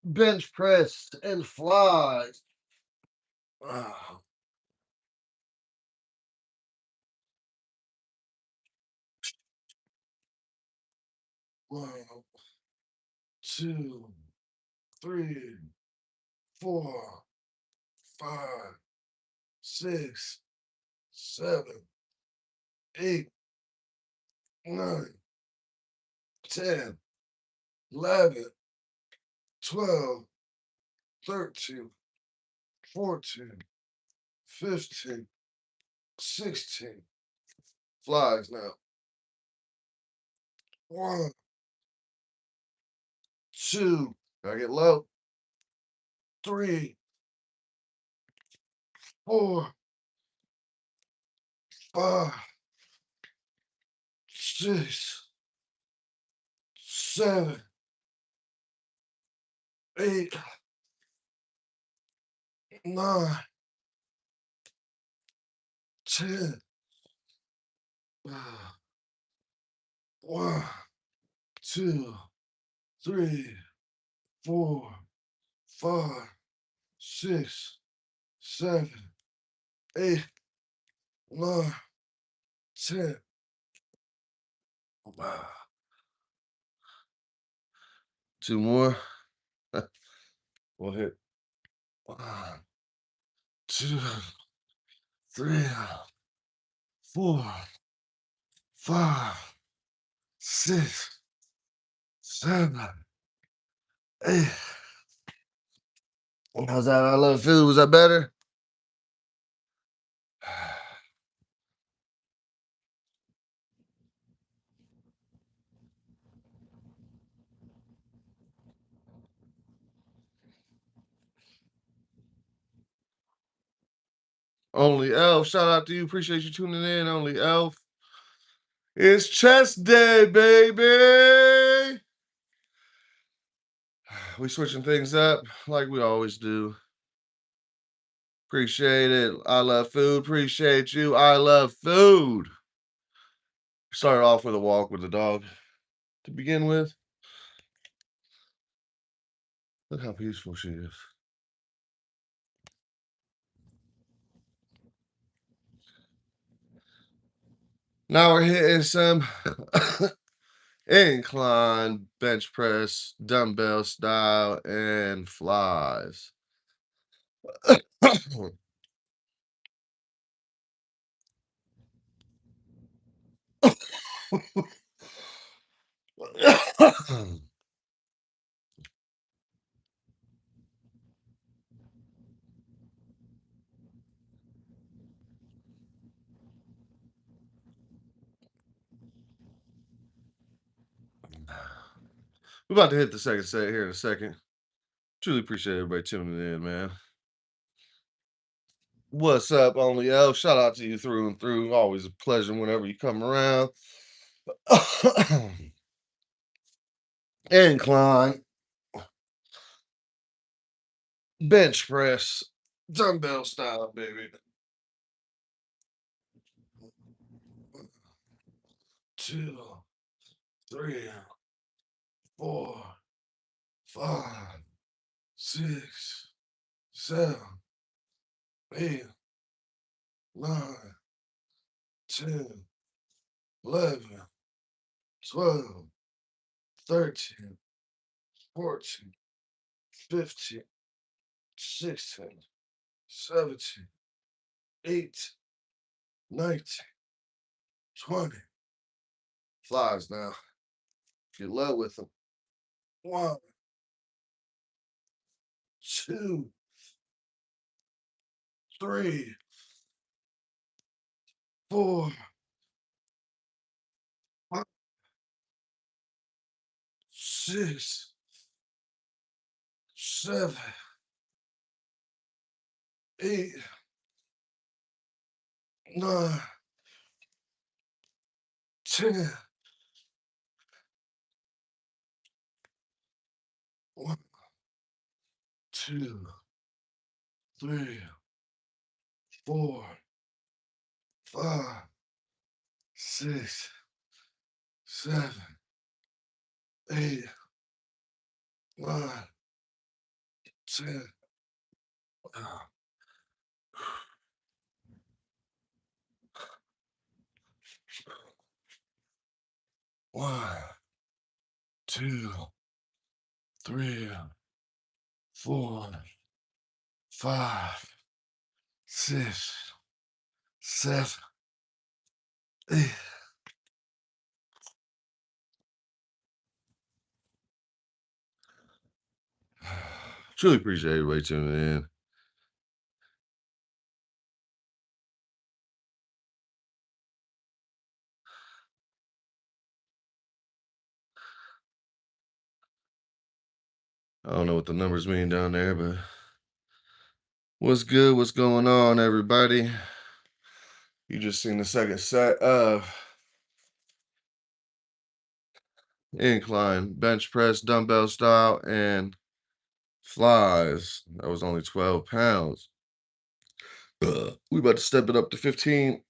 bench press and flies. Ah. 1, 2, 3, 4, 5, 6, 7, 8, 9, 10, 11, 12, 13, 14, 15, 16. Flies now. 1, 2, gotta get low. 3, 4, 5, 6, 7, 8, 9, 10. 1, 2, 3, 4, 5, 6, 7, 8, 9, 10. Two more. We'll hit 1, 2, 3, 4, 5, 6, 7, 8. How's that? I love food. Was that better? Only Elf. Shout out to you. Appreciate you tuning in, Only Elf. It's chest day, baby. We switching things up like we always do. Appreciate it. I love food. Appreciate you. I love food. Started off with a walk with the dog to begin with. Look how peaceful she is. Now we're hitting some incline bench press, dumbbell style, and flies. We're about to hit the second set here in a second. Truly appreciate everybody tuning in, man. What's up, Only Elf? Shout out to you through and through. Always a pleasure whenever you come around. Incline, bench press, dumbbell style, baby. 2, 3, 4, 5, 6, 7, 8, 9, 10, 11, 12, 13, 14, 15, 16, 17, 18, 19, 20. Flies now. Get low with them. 1, 2, 3, 4, 5, 6, 7, 8, 9, 10. 1, 2, 3, 4, 5, 6, 7, 8, 9, 10. 1, 2, 3, 4, 5, 6, 7, 8. Truly appreciate everybody tuning in. I don't know what the numbers mean down there, but what's good? What's going on, everybody? You just seen the second set of incline bench press, dumbbell style, and flies. That was only 12 pounds. We about to step it up to 15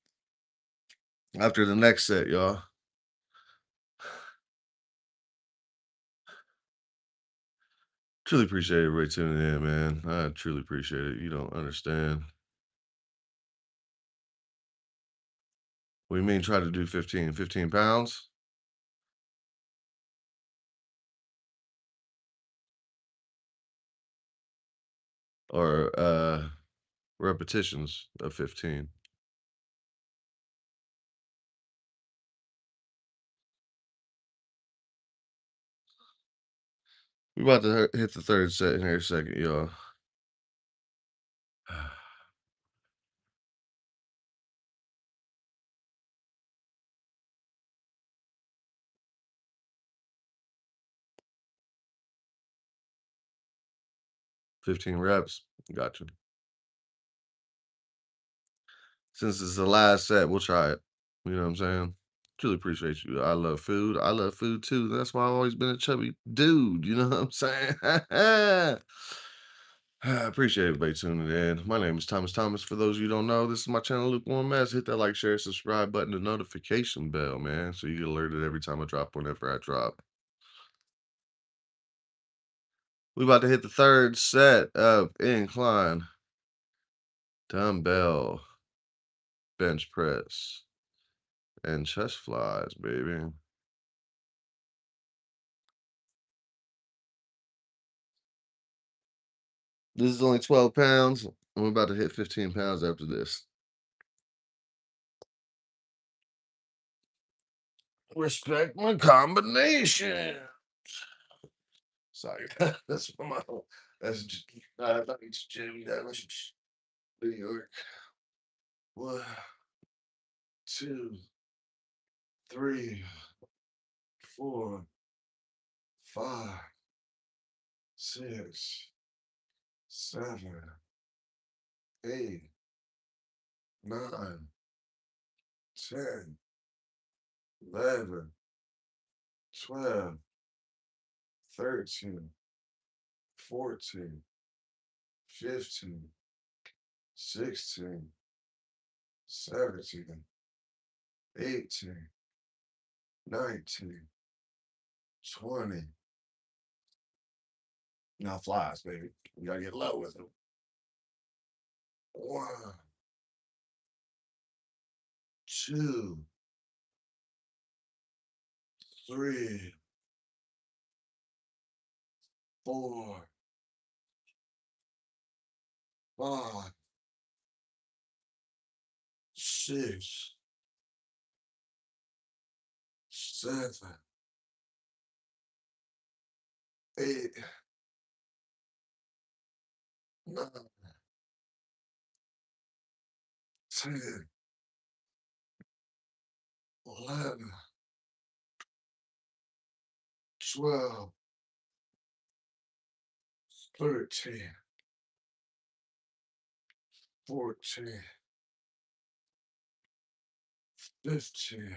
after the next set, y'all. Truly appreciate everybody tuning in, man. I truly appreciate it. You don't understand. What do you mean try to do 15? 15 pounds? Or repetitions of 15? We about to hit the third set in here a second, y'all. 15 reps. Gotcha. Since it's the last set, we'll try it. You know what I'm saying? Truly appreciate you. I love food. I love food too. That's why I've always been a chubby dude. You know what I'm saying? I appreciate everybody tuning in. My name is Thomas Thomas. For those of you who don't know, this is my channel, Lukewarm Mess. Hit that like, share, subscribe button, the notification bell, man, so you get alerted every time I drop, whenever I drop. We about to hit the third set of incline dumbbell bench press and chest flies, baby. This is only 12 pounds. And we're about to hit 15 pounds after this. Respect my combination. Sorry, that's from my. That's Jimmy Dallas, New York. 1, 2, 3, 4, 5, 6, 7, 8, 9, 10, 11, 12, 13, 14, 15, 16, 17, 18, 19, 20. Now flies, baby. You gotta get low with them. 1, 2, 3, 4, 5, 6, 7, 8, 9, 10, 11, 12, 13, 14, 15,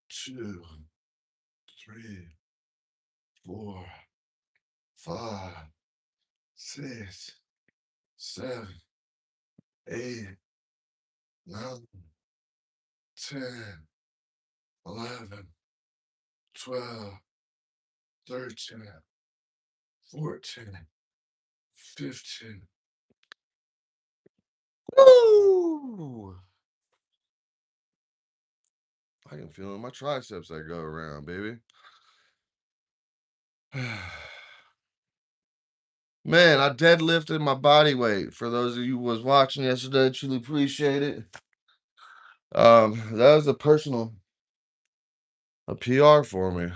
2, 3, 4, 5, 6, 7, 8, 9, 10, 11, 12, 13, 14, 15. Woo! I can feel in my triceps that go around, baby. Man, I deadlifted my body weight. For those of you who was watching yesterday, truly appreciate it. That was a PR for me.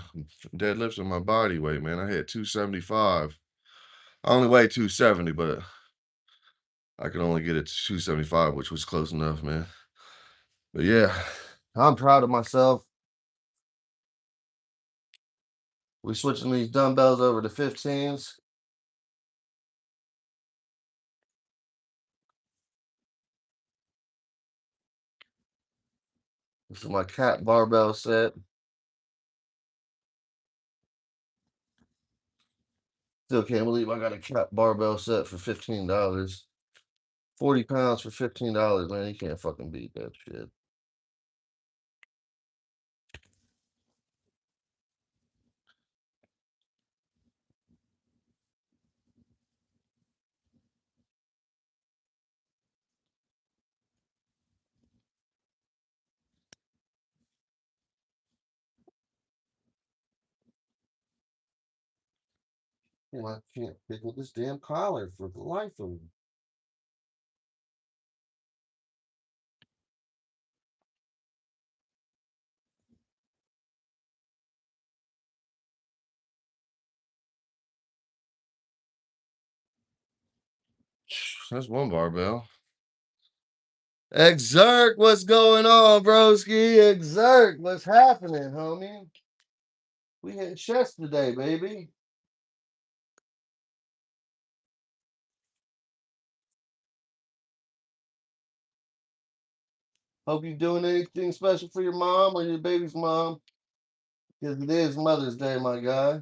Deadlifting my body weight, man. I hit 275. I only weigh 270, but I could only get it to 275, which was close enough, man. But yeah, I'm proud of myself. We switching these dumbbells over to 15s. This is my cat barbell set. Still can't believe I got a cat barbell set for $15. 40 pounds for $15, man. You can't fucking beat that shit. I can't pick with this damn collar for the life of me. That's one barbell. Exert, what's going on, broski? Exert, what's happening, homie? We hitting chest today, baby. Hope you're doing anything special for your mom or your baby's mom. Because it is Mother's Day, my guy.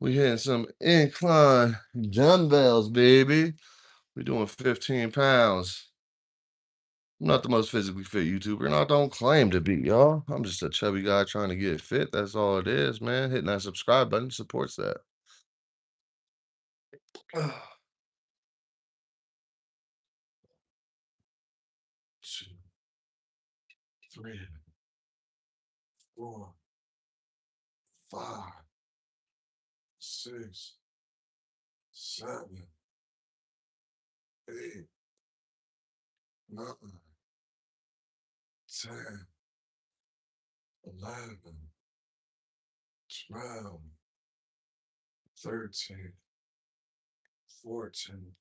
We hitting some incline dumbbells, baby. We're doing 15 pounds. I'm not the most physically fit YouTuber, and I don't claim to be, y'all. I'm just a chubby guy trying to get fit. That's all it is, man. Hitting that subscribe button supports that. 2, 3, 4, 5, 6, 7, 8, 9, 10, 11, 12, 13, 14,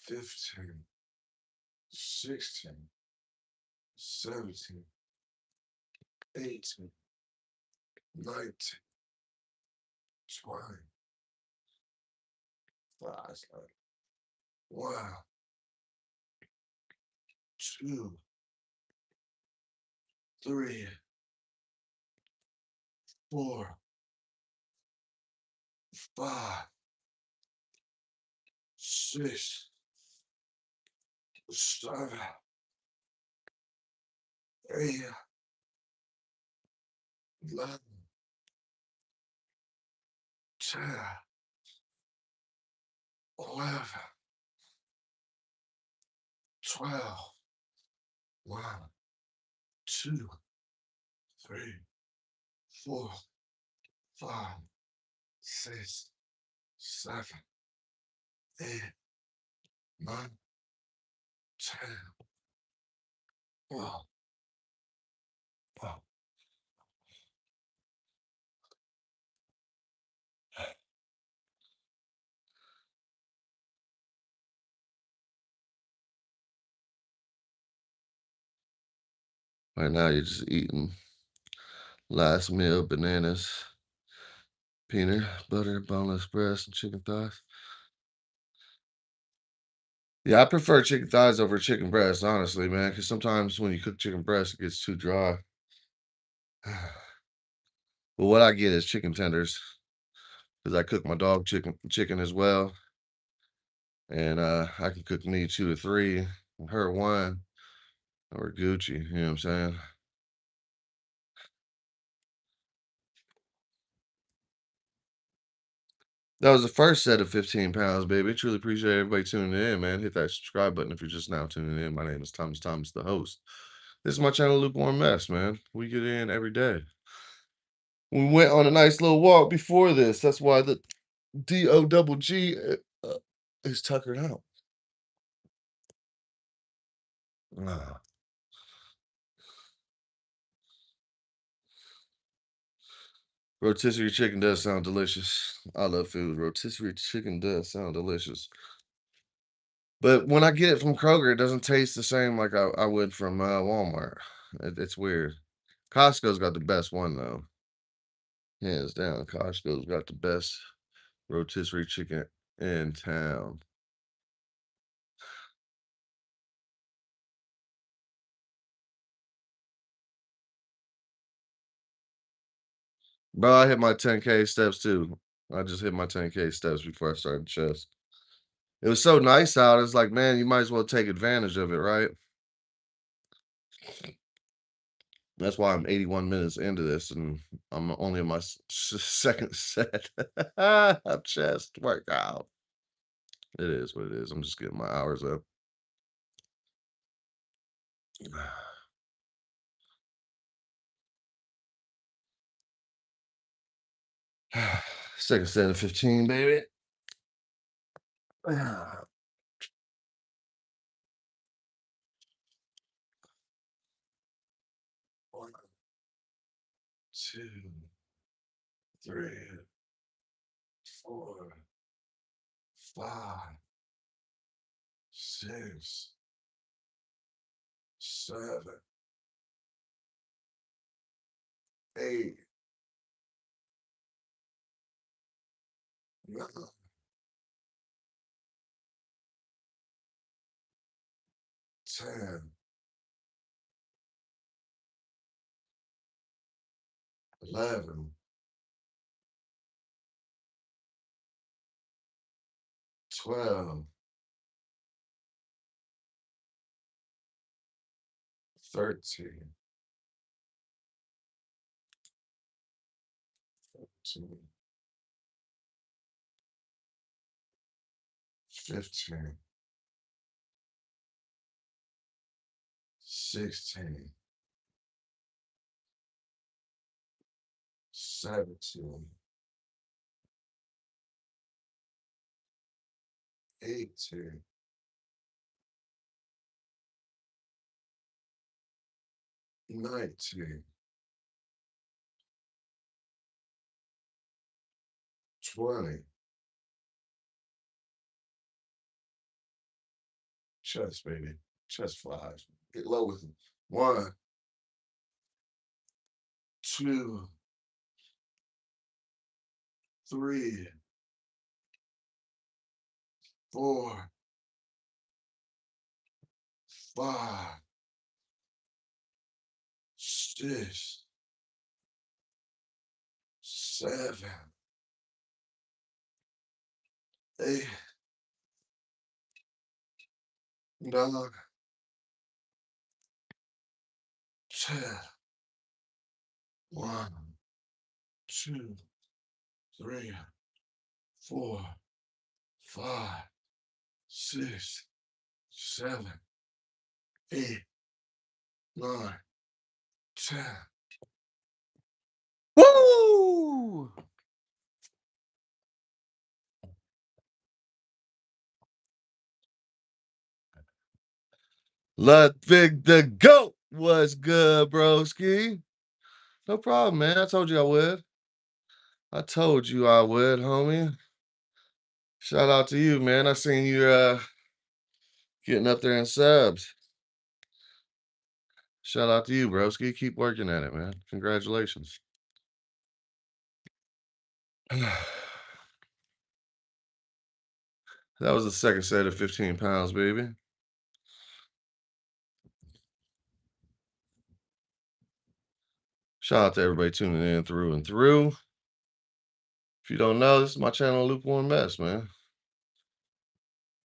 15, 16, 17, 18, 19, 20. Flashlight. Wow. 2, 3, 4, 5, 6, 7, 8, 11, 10, 11, 12. 1, 2, 3, 4, 5, 6, 7, 8, 9, 10. Wow. Wow. Right now, you're just eating last meal bananas, peanut butter, boneless breast, and chicken thighs. Yeah, I prefer chicken thighs over chicken breast, honestly, man, because sometimes when you cook chicken breast, it gets too dry. But what I get is chicken tenders because I cook my dog chicken as well, and I can cook me 2 to 3, and her 1, and we're Gucci. You know what I'm saying? That was the first set of 15 pounds, baby. Truly appreciate everybody tuning in, man. Hit that subscribe button if you're just now tuning in. My name is Thomas, the host. This is my channel, Lukewarm Mess, man. We get in every day. We went on a nice little walk before this. That's why the D-O-double-G is tuckered out. Ah. Rotisserie chicken does sound delicious. I love food. Rotisserie chicken does sound delicious. But when I get it from Kroger, it doesn't taste the same like I would from Walmart. It's weird. Costco's got the best one, though. Hands down. Costco's got the best rotisserie chicken in town. Bro, I hit my 10K steps too. I just hit my 10K steps before I started chest. It was so nice out. It's like, man, you might as well take advantage of it, right? That's why I'm 81 minutes into this and I'm only in my second set of chest workout. It is what it is. I'm just getting my hours up. Second set of 15, baby. 1, 2, 3, 4, 5, 6, 7, 8, 9, 10, 11, 12, 13, 14, 15, 16, 17, 18, 19, 20. Chest, baby. Chest flies. Get low with it. 1, 2, 3, 4, 5, 6, 7, 8, 9, 10. 1, 2, 3, 4, 5, 6, 7, 8, 9, 10. Woo! Ludwig the GOAT. What's good, broski? No problem, man. I told you I would. I told you I would, homie. Shout out to you, man. I seen you getting up there in subs. Shout out to you, broski. Keep working at it, man. Congratulations. That was the second set of 15 pounds, baby. Shout out to everybody tuning in through and through. If you don't know, this is my channel, Lukewarm Mess, man.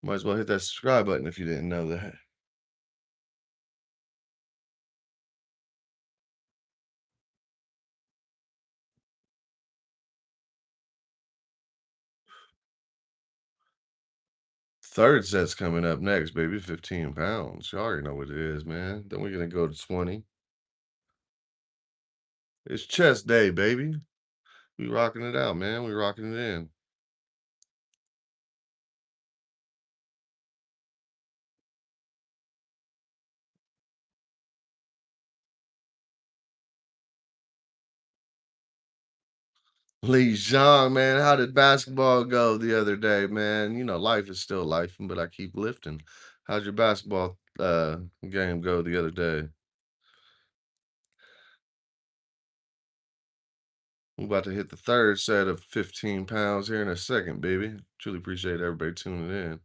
Might as well hit that subscribe button if you didn't know that. Third set's coming up next, baby. 15 pounds. You already know what it is, man. Then we're going to go to 20. It's chest day, baby. We rocking it out, man. We rocking it in. Lee Zhang, man, how did basketball go the other day, man? You know, life is still life, but I keep lifting. How'd your basketball game go the other day? We're about to hit the third set of 15 pounds here in a second, baby. Truly appreciate everybody tuning in.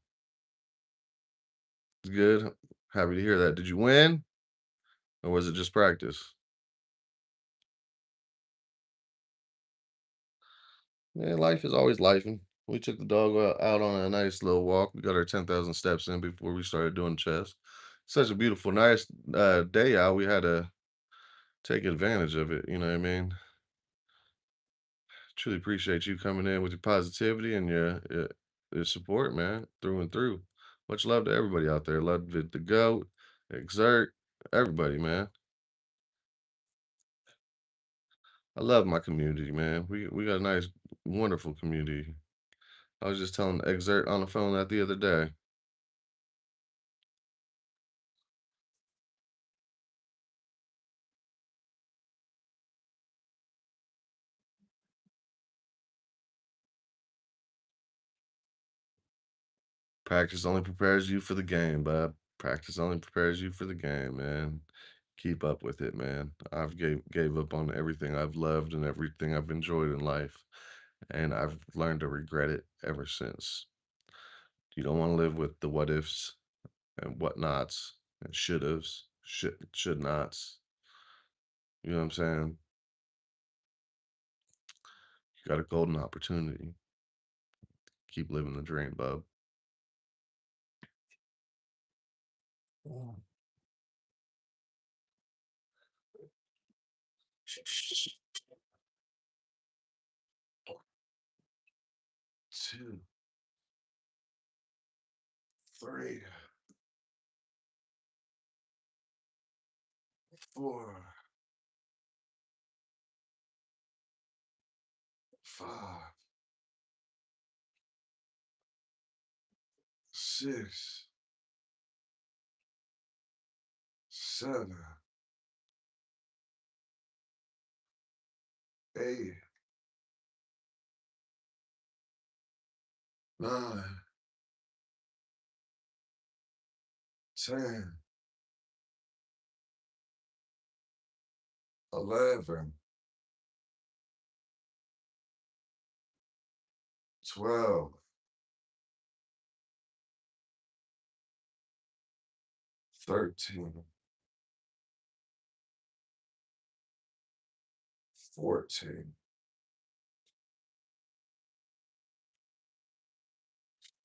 It's good. Happy to hear that. Did you win? Or was it just practice? Man, life is always lifing. We took the dog out on a nice little walk. We got our 10,000 steps in before we started doing chess. Such a beautiful, nice day out. We had to take advantage of it. You know what I mean? Truly appreciate you coming in with your positivity and your support, man, through and through. Much love to everybody out there. Love the GOAT, Exert, everybody, man. I love my community, man. We got a nice, wonderful community. I was just telling Exert on the phone that the other day. Practice only prepares you for the game, bub. Practice only prepares you for the game, man. Keep up with it, man. I've gave up on everything I've loved and everything I've enjoyed in life, and I've learned to regret it ever since. You don't want to live with the what ifs and whatnots and should haves, should nots. You know what I'm saying? You got a golden opportunity. Keep living the dream, bub. 2, 3, 4, 5, 6, 7, 8, 9, 10, 11, 12, 13, 14,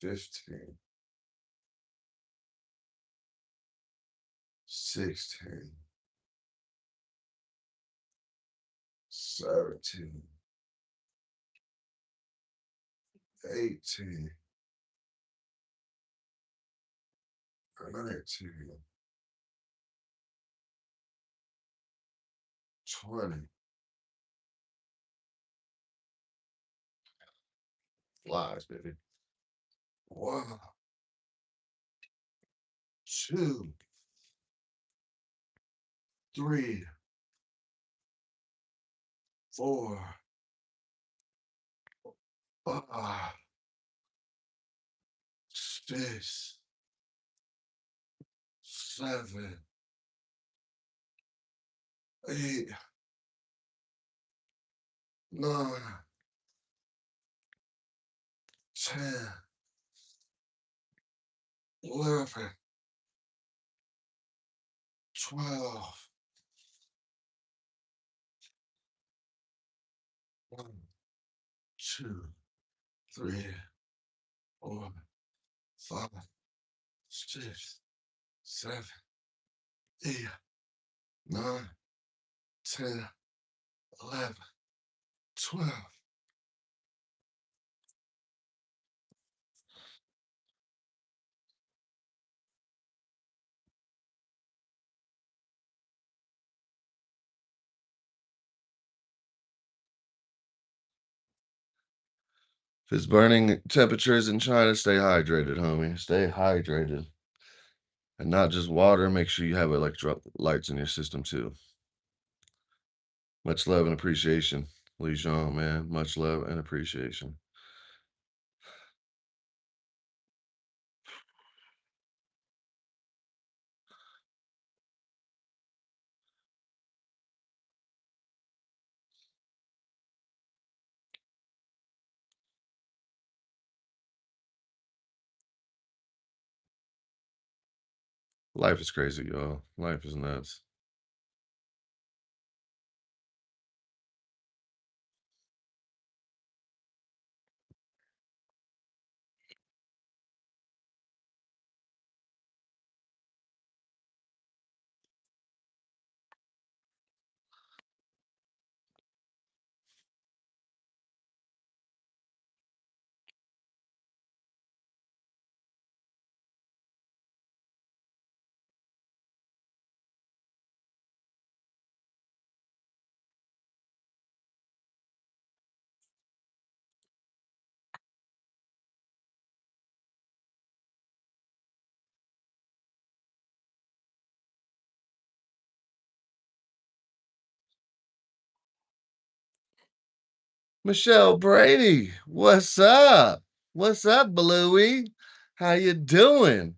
15, 16, 17, 18, 19, 20. Flies, baby. 1, 2, 3, 4, 5, 6, 7, 8, 9, 10, 11, 12. 1, 2, 3, 4, 5, 6, 7, 8, 9, 10, 11, 12. If it's burning temperatures in China, stay hydrated, homie. Stay hydrated. And not just water, make sure you have electrolytes in your system too. Much love and appreciation. Lee Jean, man. Much love and appreciation. Life is crazy, y'all. Life is nuts. Michelle Brady, what's up? What's up, Bluey? How you doing?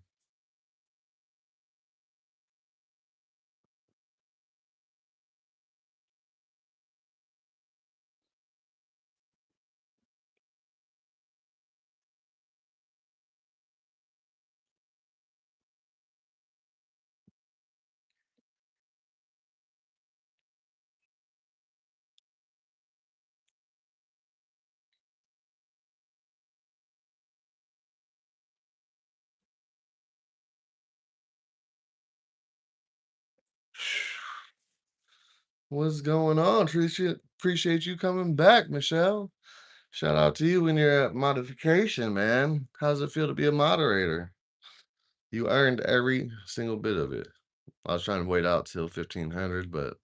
What's going on? Appreciate you coming back, Michelle. Shout out to you when you're at modification, man. How's it feel to be a moderator? You earned every single bit of it. I was trying to wait out till 1500, but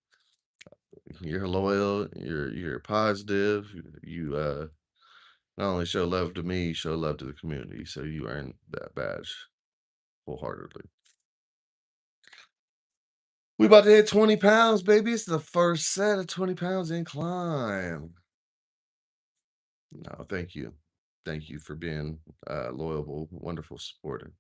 you're loyal, you're positive. You not only show love to me, you show love to the community. So you earned that badge wholeheartedly. We about to hit 20 pounds, baby. It's the first set of 20 pounds incline. No, thank you. Thank you for being loyal, wonderful supporter.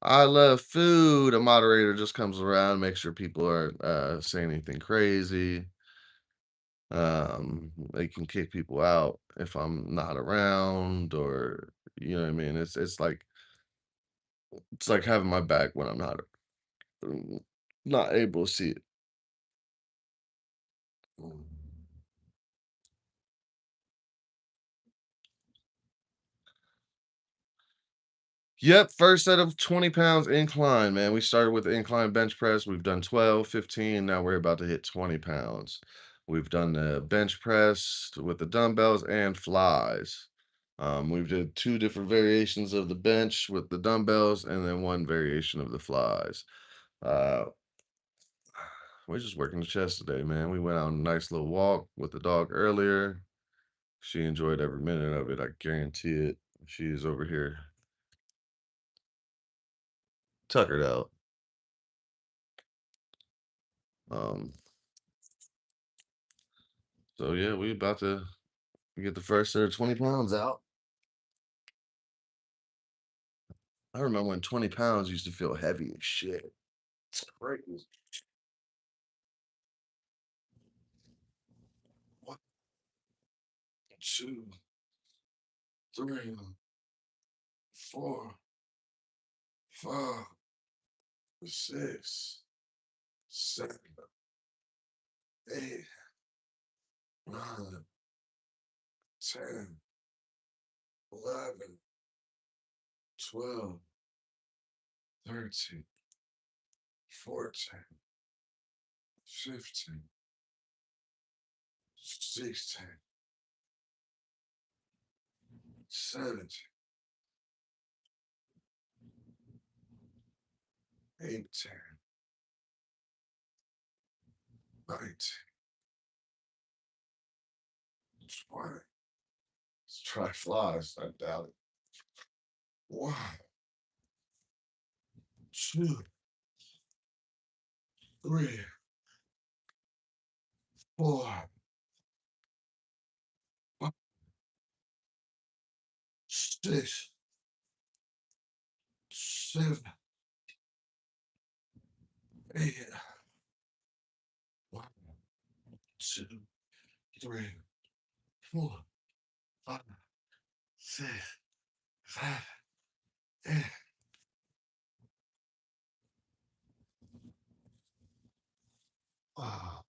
I love food. A moderator just comes around, makes sure people aren't saying anything crazy. They can kick people out if I'm not around, or you know what I mean. It's like having my back when I'm mm, not able to see it. Mm. Yep, first set of 20 pounds incline, man. We started with the incline bench press. We've done 12, 15. Now we're about to hit 20 pounds. We've done the bench press with the dumbbells and flies. We've did two different variations of the bench with the dumbbells and then one variation of the flies. Uh, we're just working the chest today, man. We went on a nice little walk with the dog earlier. She enjoyed every minute of it. I guarantee it. She is over here tuckered out. Um, so yeah, we about to get the first set of 20 pounds out. I remember when 20 pounds used to feel heavy as shit. It's crazy. One, two, three, four, five, six, seven, eight, nine, 10, 11, 12, 13, 14, 15, 16, 17, 18, 19, 20. Let's try flies. I doubt it. One, two, three, four, five, six, seven, eight. One, two, three, four, five, six, seven, eight. Oh,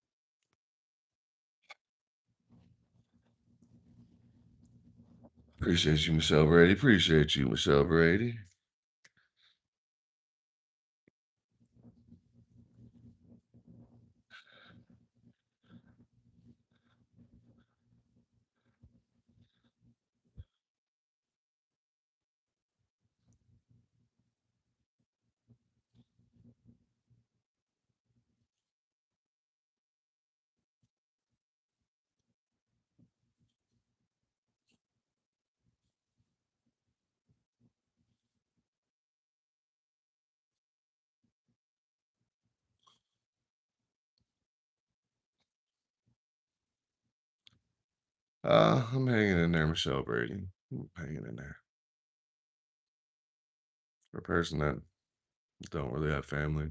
appreciate you, Michelle Brady. Appreciate you, Michelle Brady. I'm hanging in there, Michelle Brady. I'm hanging in there. For a person that don't really have family.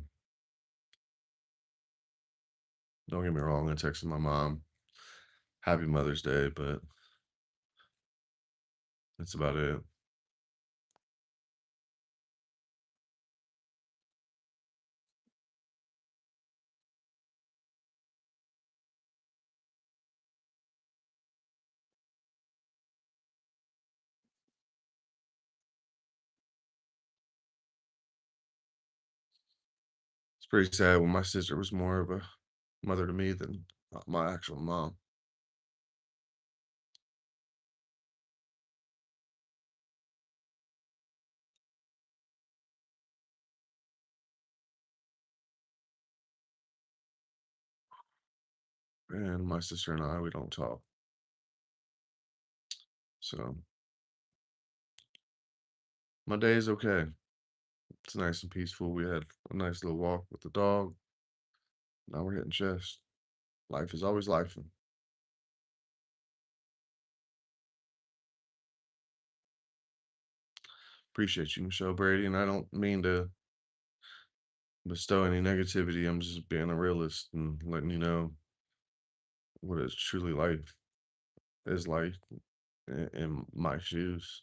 Don't get me wrong, I texted my mom, "Happy Mother's Day," but that's about it. It's pretty sad when my sister was more of a mother to me than my actual mom. And my sister and I, we don't talk. So my day is okay. It's nice and peaceful. We had a nice little walk with the dog. Now we're hitting chest. Life is always life. Appreciate you, Michelle Brady. And I don't mean to bestow any negativity. I'm just being a realist and letting you know what it's truly life is like in my shoes.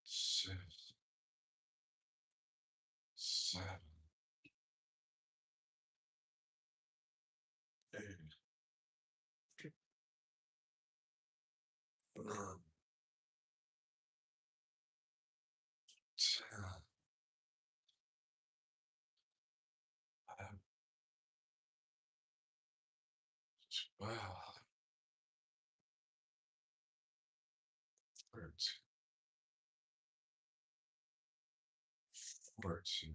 Six, seven, eight, nine, 10, 11, 12, 13, 14,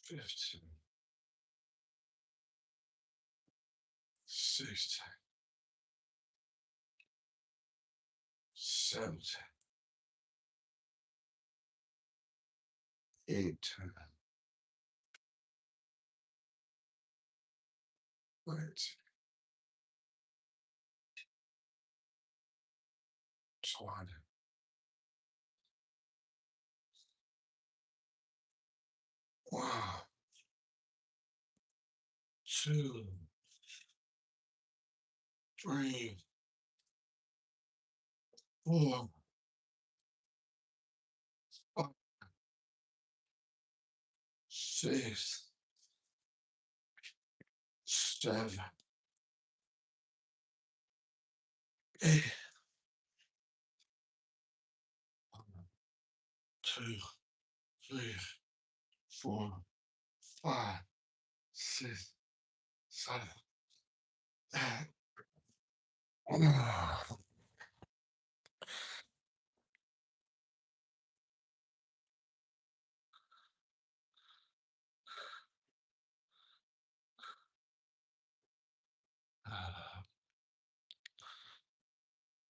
15, 16, 17, 18, 19, 20. One, two, three, four, five, six, seven, eight, two, three, four, five, six, seven, eight.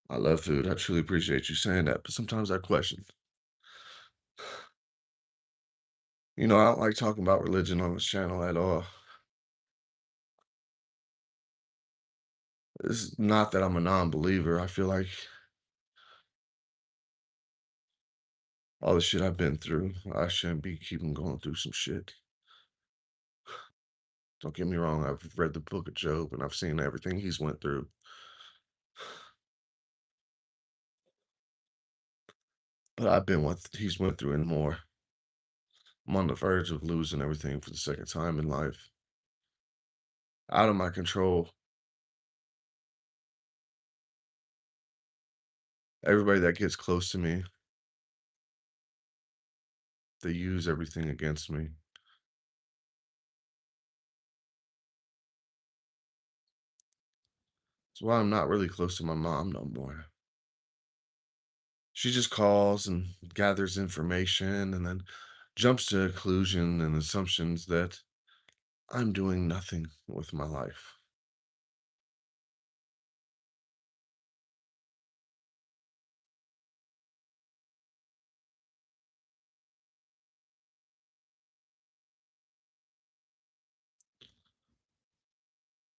I love food. I truly appreciate you saying that, but sometimes I question. I don't like talking about religion on this channel at all. It's not that I'm a non-believer. I feel like all the shit I've been through, I shouldn't be keeping going through some shit. Don't get me wrong, I've read the book of Job and I've seen everything he's went through. But I've been what he's went through and more. I'm on the verge of losing everything for the second time in life. Out of my control. Everybody that gets close to me, they use everything against me. why I'm not really close to my mom no more. She just calls and gathers information and then jumps to conclusion and assumptions that I'm doing nothing with my life.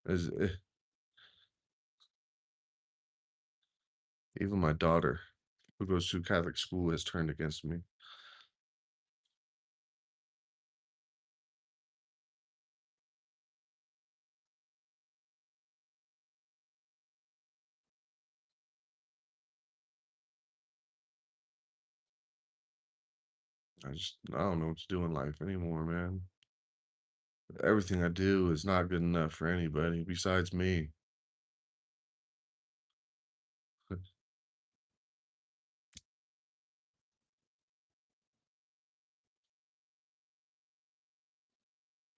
As even my daughter, who goes to Catholic school, has turned against me. I don't know what to do in life anymore, man. Everything I do is not good enough for anybody besides me.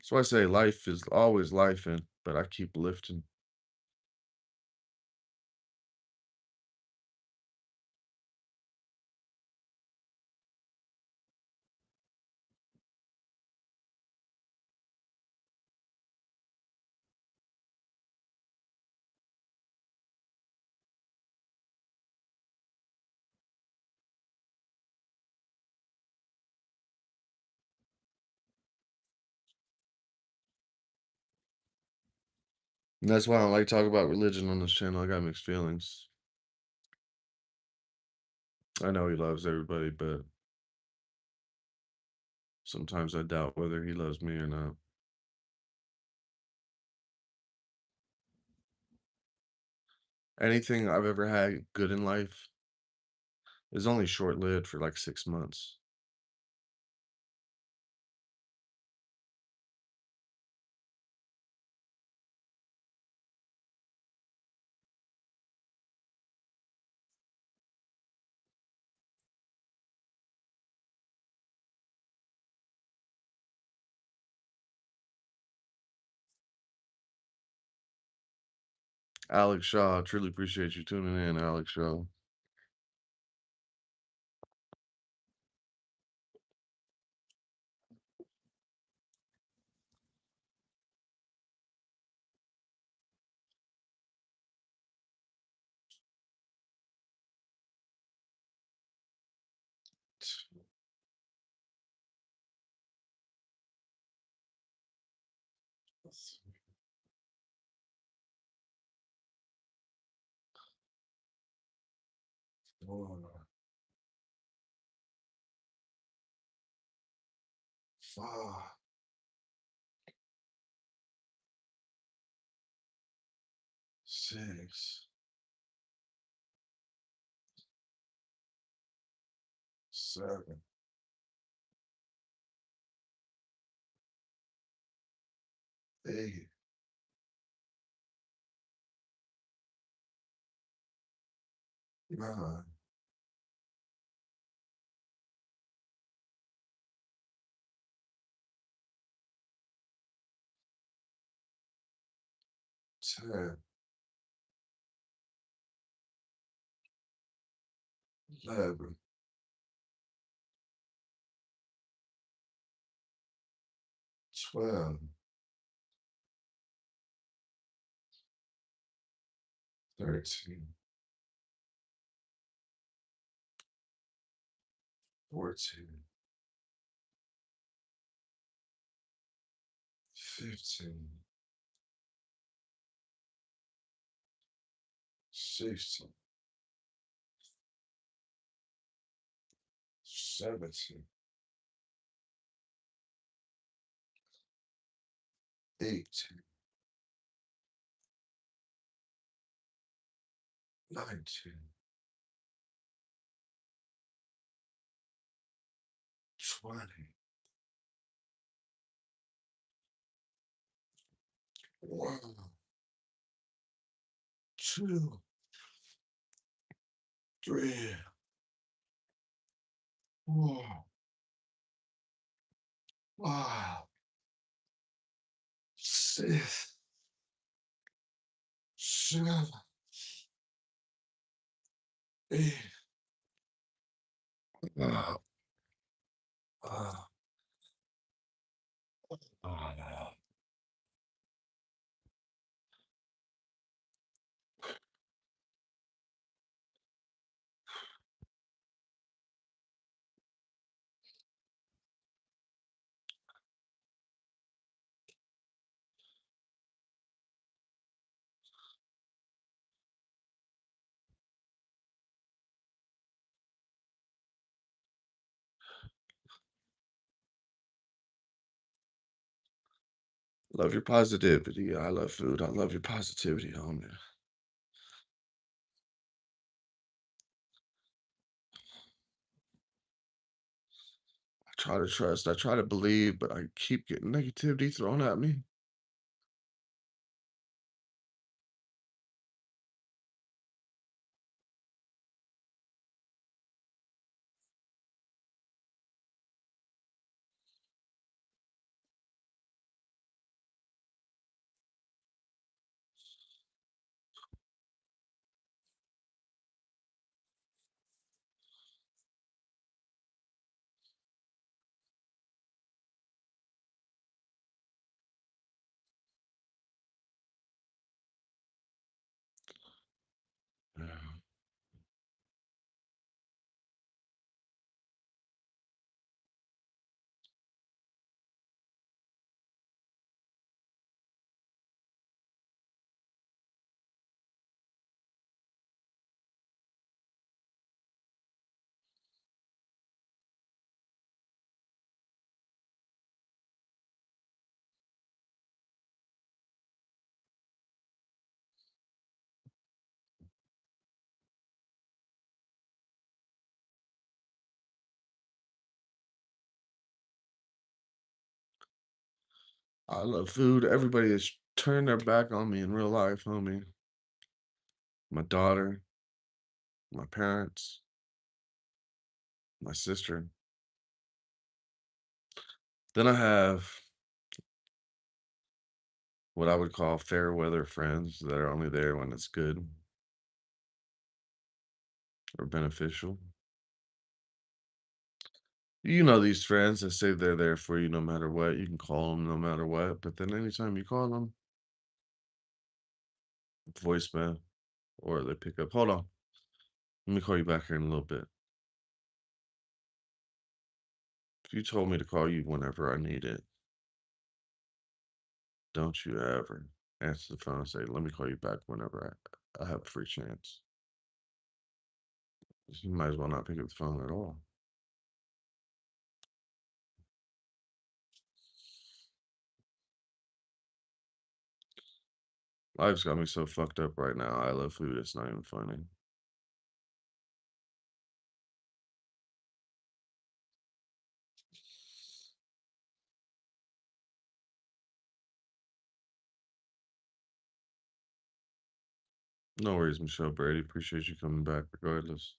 So I say life is always life, but I keep lifting. And that's why I don't like talk about religion on this channel. I got mixed feelings. I know he loves everybody, but sometimes I doubt whether he loves me or not. Anything I've ever had good in life is only short lived for like 6 months. Alex Shaw, truly appreciate you tuning in, Alex Shaw. Four, 5, 6, 7, 8, 9, 10, 11, 12, 13, 14, 15, 16, 17, 18, 19, 20, 1, 2, 3, 4, 5, 6, 7, Ah, ah, ah. Love your positivity. I love food. I love your positivity, homie. I try to trust. I try to believe, but I keep getting negativity thrown at me. Yeah. I love food. Everybody has turned their back on me in real life, homie. My daughter, my parents, my sister. Then I have what I would call fair weather friends that are only there when it's good or beneficial. You know these friends that say they're there for you no matter what. You can call them no matter what, but then anytime you call them, voicemail or they pick up. Hold on, let me call you back here in a little bit. If you told me to call you whenever I need it, don't you ever answer the phone and say, "Let me call you back whenever I have a free chance." You might as well not pick up the phone at all. Life's got me so fucked up right now. I love food. It's not even funny. No worries, Michelle Brady. Appreciate you coming back regardless.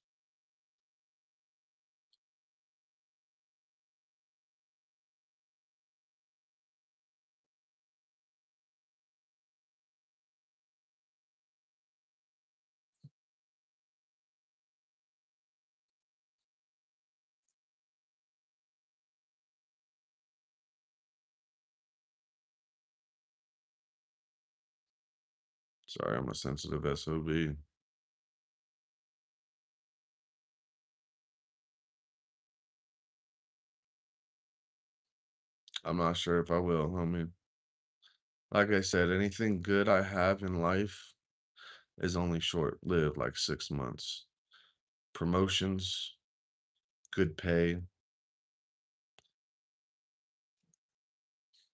Sorry, I'm a sensitive SOB. I'm not sure if I will, homie. Like I said, anything good I have in life is only short lived, like 6 months. Promotions, good pay,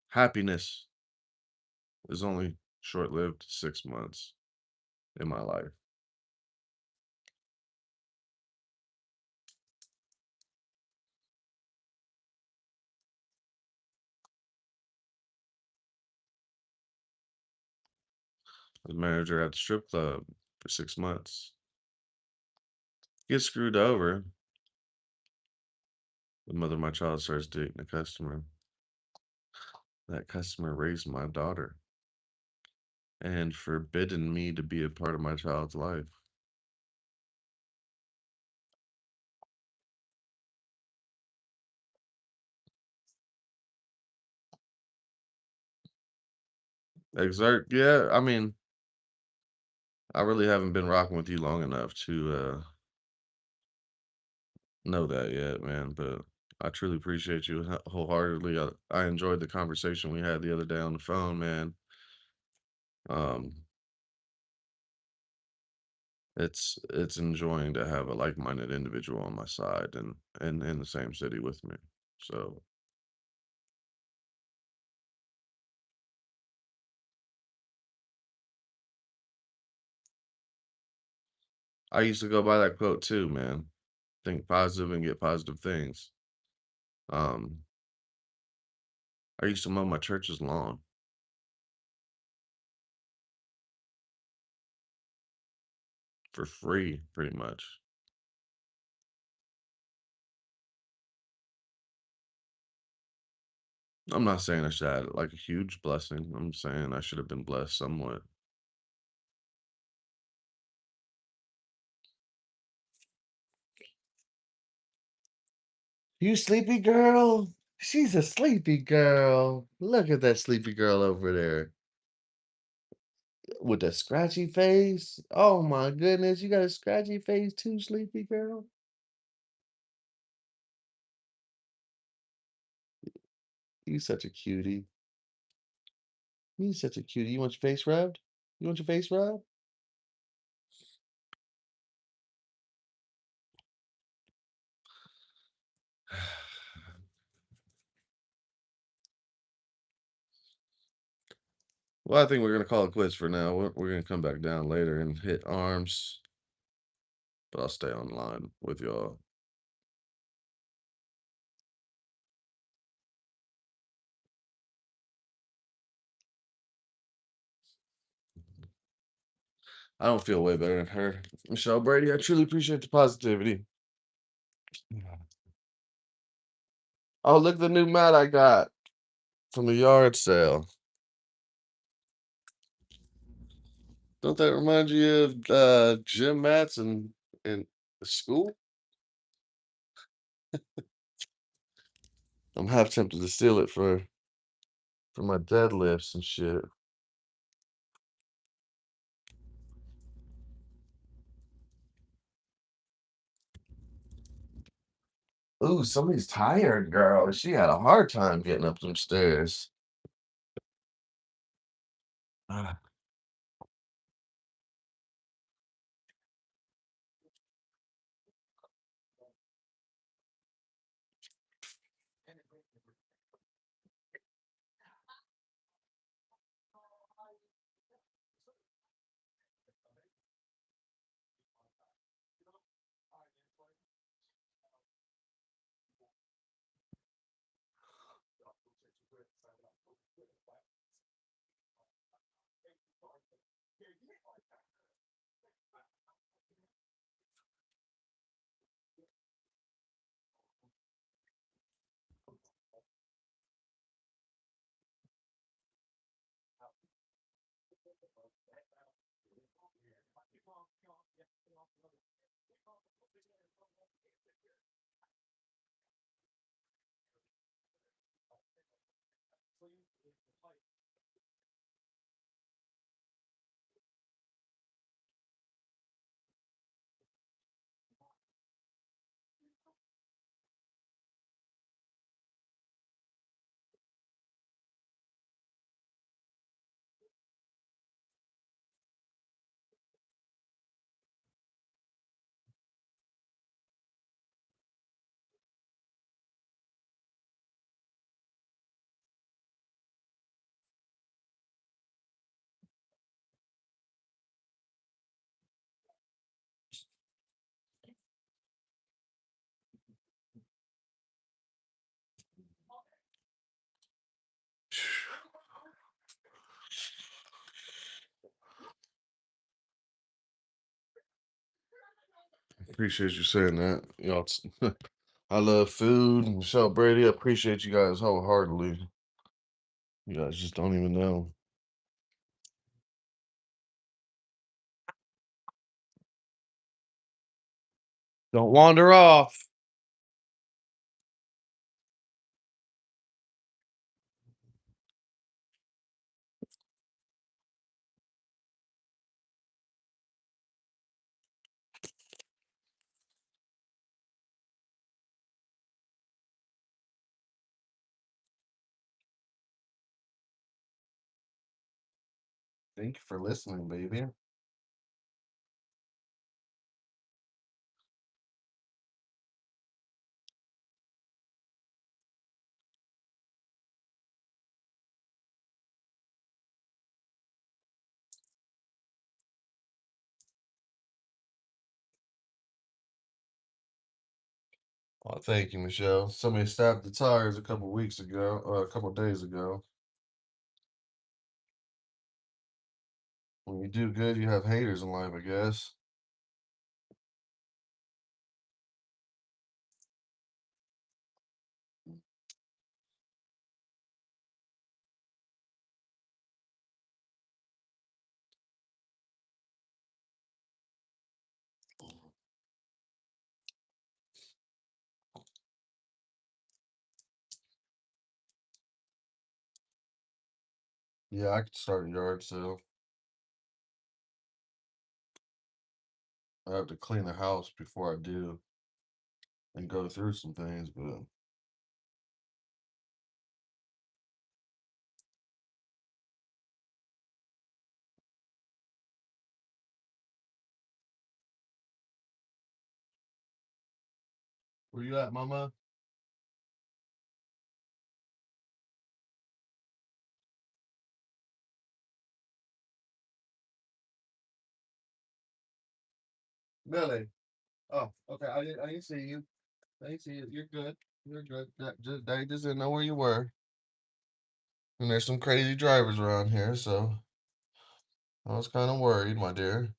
happiness is only short lived 6 months in my life. I was manager at the strip club for 6 months. Get screwed over. The mother of my child starts dating a customer. That customer raised my daughter and forbidden me to be a part of my child's life. Exert yeah, I mean, I really haven't been rocking with you long enough to, know that yet, man, but I truly appreciate you wholeheartedly. I enjoyed the conversation we had the other day on the phone, man. Um, it's enjoying to have a like-minded individual on my side and in the same city with me. So, I used to go by that quote too, man. Think positive and get positive things. Um, I used to mow my church's lawn for free, pretty much. I'm not saying I should have like a huge blessing. I'm saying I should have been blessed somewhat. You sleepy girl? She's a sleepy girl. Look at that sleepy girl over there with the scratchy face. Oh my goodness, you got a scratchy face too, sleepy girl? You such a cutie. You such a cutie. You want your face rubbed? You want your face rubbed? Well, I think we're gonna call it quits for now. We're gonna come back down later and hit arms, but I'll stay online with y'all. I don't feel way better than her. Michelle Brady, I truly appreciate the positivity. Oh, look at the new mat I got from the yard sale. Don't that remind you of gym mats in school? I'm half tempted to steal it for my deadlifts and shit. Ooh, somebody's tired, girl. She had a hard time getting up them stairs. Ah, appreciate you saying that. Y'all, I love food. Michelle Brady, I appreciate you guys wholeheartedly. You guys just don't even know. Don't wander off. Thank you for listening, baby. Oh, thank you, Michelle. Somebody stabbed the tires a couple weeks ago, or a couple days ago. When you do good, you have haters in life, I guess. Yeah, I could start a yard sale. I have to clean the house before I do and go through some things, but where you at, mama? Billy. Oh, okay. I didn't see you. I didn't see you. You're good. You're good. They just didn't know where you were. And there's some crazy drivers around here, so I was kind of worried, my dear.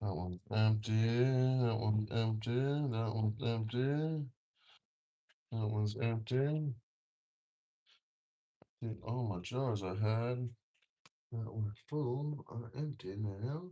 That one's empty. That one's empty. That one's empty. That one's empty. All my jars I had that were full are empty now.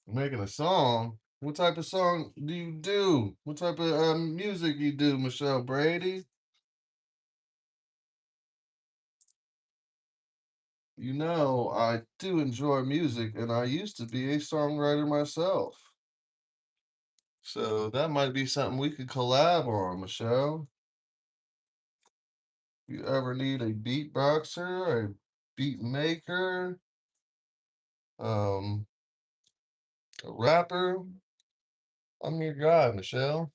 Making a song. What type of song do you do? What type of music you do, Michelle Brady? You know, I do enjoy music, and I used to be a songwriter myself. So that might be something we could collab on, Michelle. If you ever need a beatboxer, a beat maker, um, a rapper, I'm your guy, Michelle.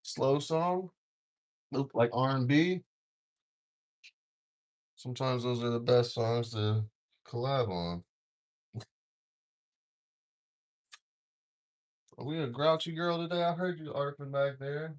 slow song, like R&B. Sometimes those are the best songs to collab on. Are we a grouchy girl today? I heard you arping back there.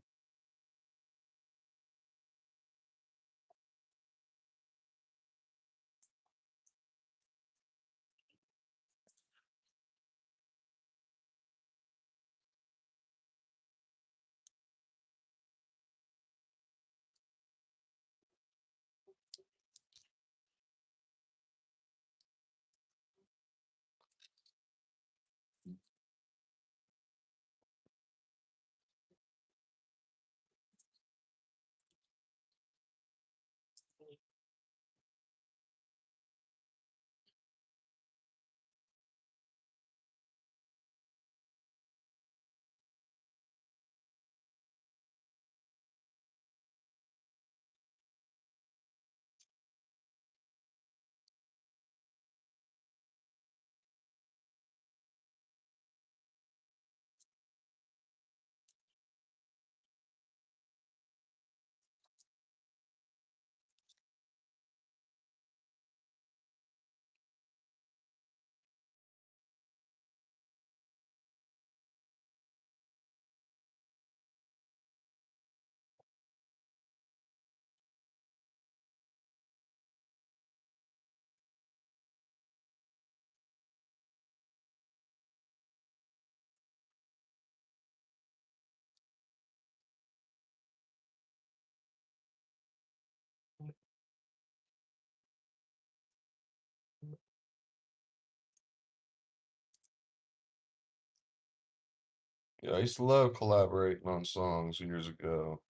Yeah, I used to love collaborating on songs years ago.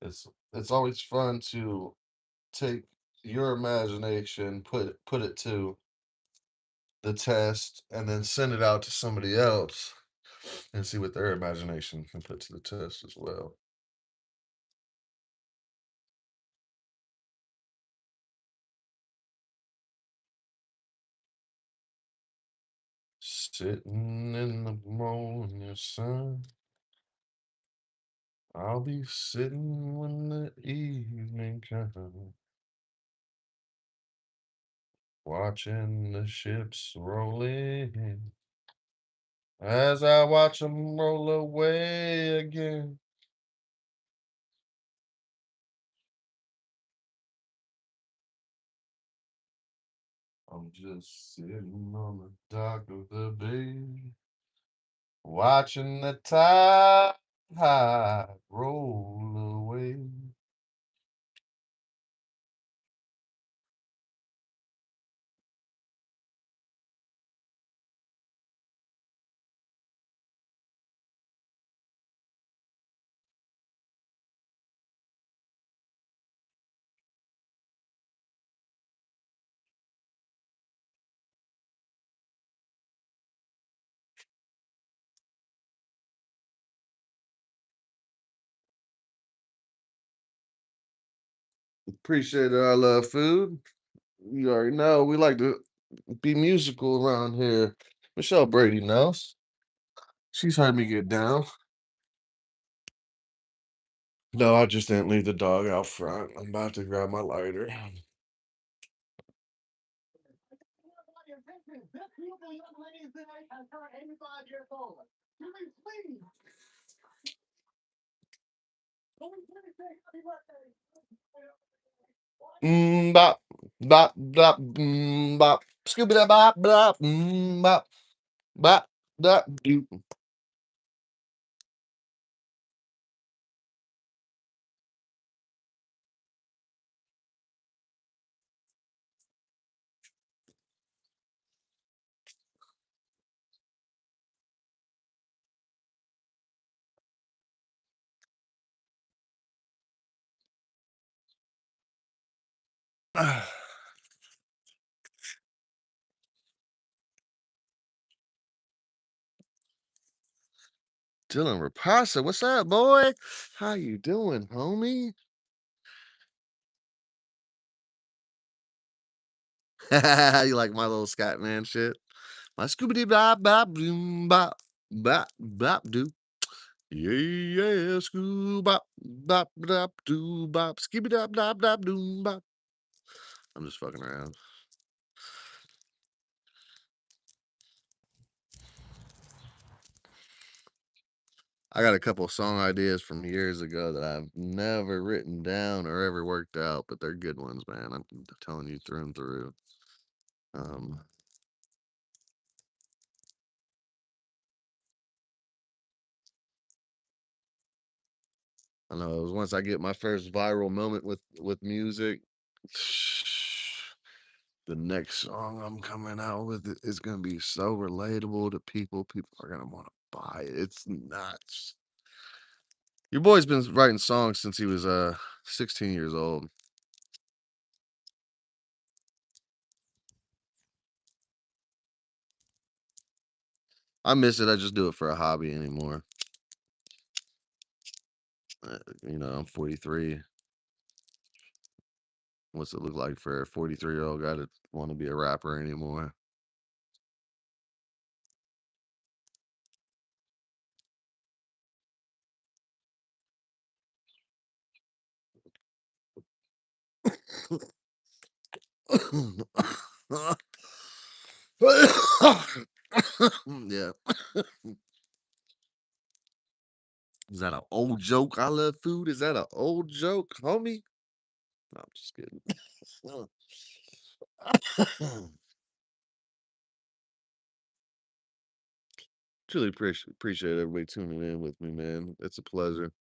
It's always fun to take your imagination, put it to the test, and then send it out to somebody else and see what their imagination can put to the test as well. Sitting in the morning sun, I'll be sitting when the evening comes, watching the ships roll in. As I watch them roll away again, I'm just sitting on the dock of the bay, watching the tide roll away. Appreciate it. I love food. You already know we like to be musical around here. Michelle Brady knows. She's heard me get down. No, I just didn't leave the dog out front. I'm about to grab my lighter. Bop, bop, bop, bop. Scooby da bop, bop, bop, bop, bop, doop. Dylan Rapasa, what's up, boy? How you doing, homie? You like my little Scatman shit? My Scooby Doo bop bop boom bop bop bop doo. Yeah, yeah, scoo bop, bop, bop, doo bop, skibby dop, dop, dop, doo bop. I'm just fucking around. I got a couple song ideas from years ago that I've never written down or ever worked out, but they're good ones, man. I'm telling you through and through. Um, I know it was once I get my first viral moment with music, the next song I'm coming out with is gonna be so relatable to people. People are gonna want to buy it. It's nuts. Your boy's been writing songs since he was 16 years old. I miss it. I just do it for a hobby anymore. I'm 43. What's it look like for a 43-year-old guy to want to be a rapper anymore? Yeah. Is that an old joke? I love food. Is that an old joke, homie? No, I'm just kidding. Truly appreciate everybody tuning in with me, man. It's a pleasure.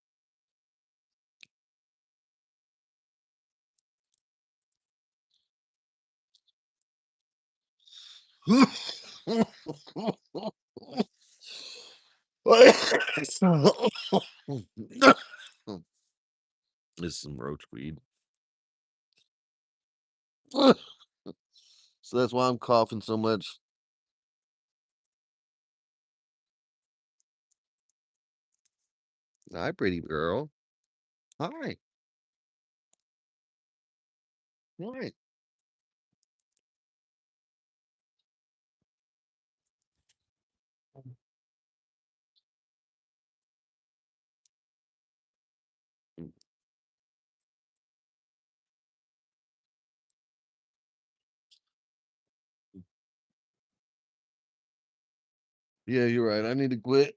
It's some roach weed. So that's why I'm coughing so much. Hi, pretty girl. Hi. Hi. Yeah, you're right. I need to quit.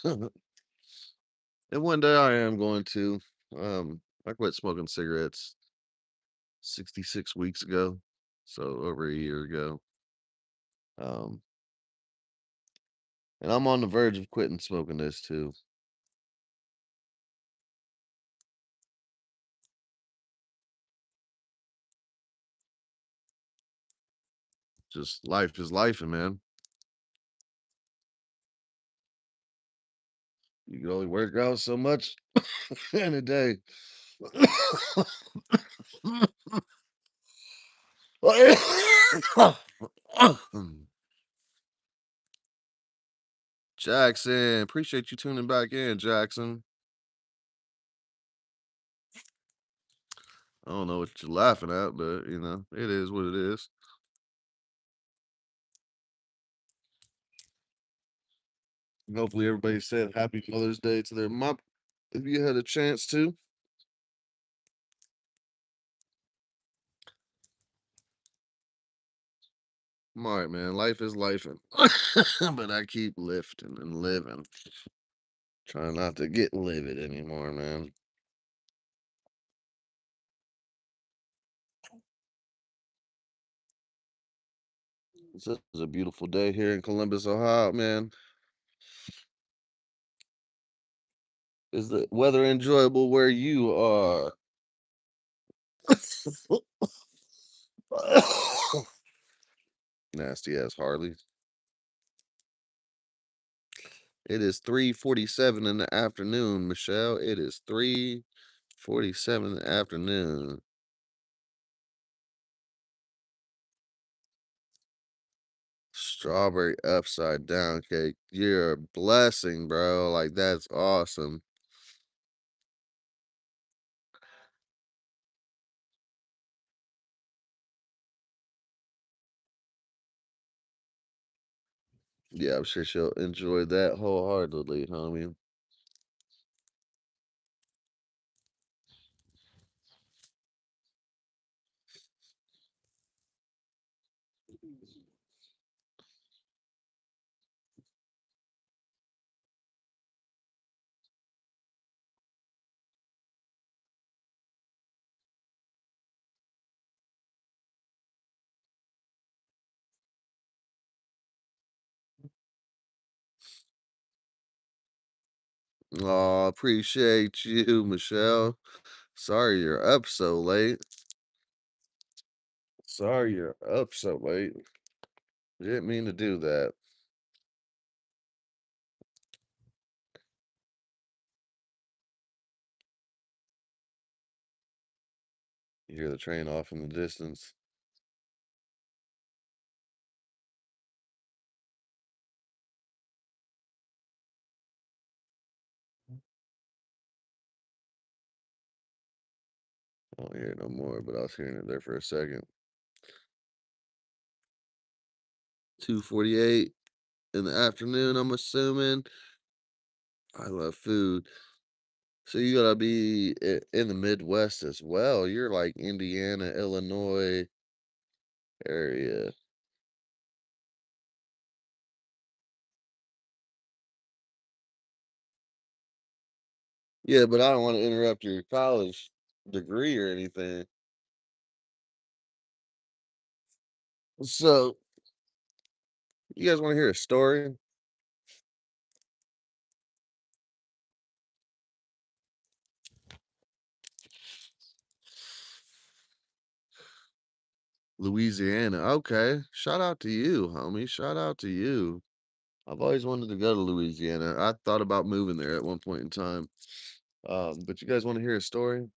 And one day I am going to. I quit smoking cigarettes 66 weeks ago. So over a year ago. Um, and I'm on the verge of quitting smoking this too. Just life is life, and man. You can only work out so much in a day. Jackson, appreciate you tuning back in, Jackson. I don't know what you're laughing at, but it is what it is. And hopefully everybody said happy Mother's Day to their mom if you had a chance to. I'm all right, man. Life is life, but I keep lifting and living. Trying not to get livid anymore, man. This is a beautiful day here in Columbus, Ohio, man. Is the weather enjoyable where you are? Nasty ass Harley. It is 3:47 in the afternoon, Michelle. It is 3:47 in the afternoon. Strawberry upside down cake. You're a blessing, bro. Like that's awesome. Yeah, I'm sure she'll enjoy that wholeheartedly, homie. Aw, appreciate you, Michelle. Sorry you're up so late. Sorry you're up so late. Didn't mean to do that. You hear the train off in the distance. I don't hear it no more, but I was hearing it there for a second. 2:48 in the afternoon, I'm assuming. I love food. So you gotta be in the Midwest as well. You're like Indiana, Illinois area. Yeah, but I don't want to interrupt your college degree or anything. So you guys want to hear a story? Louisiana. Okay. Shout out to you, homie. Shout out to you. I've always wanted to go to Louisiana. I thought about moving there at one point in time. But you guys want to hear a story?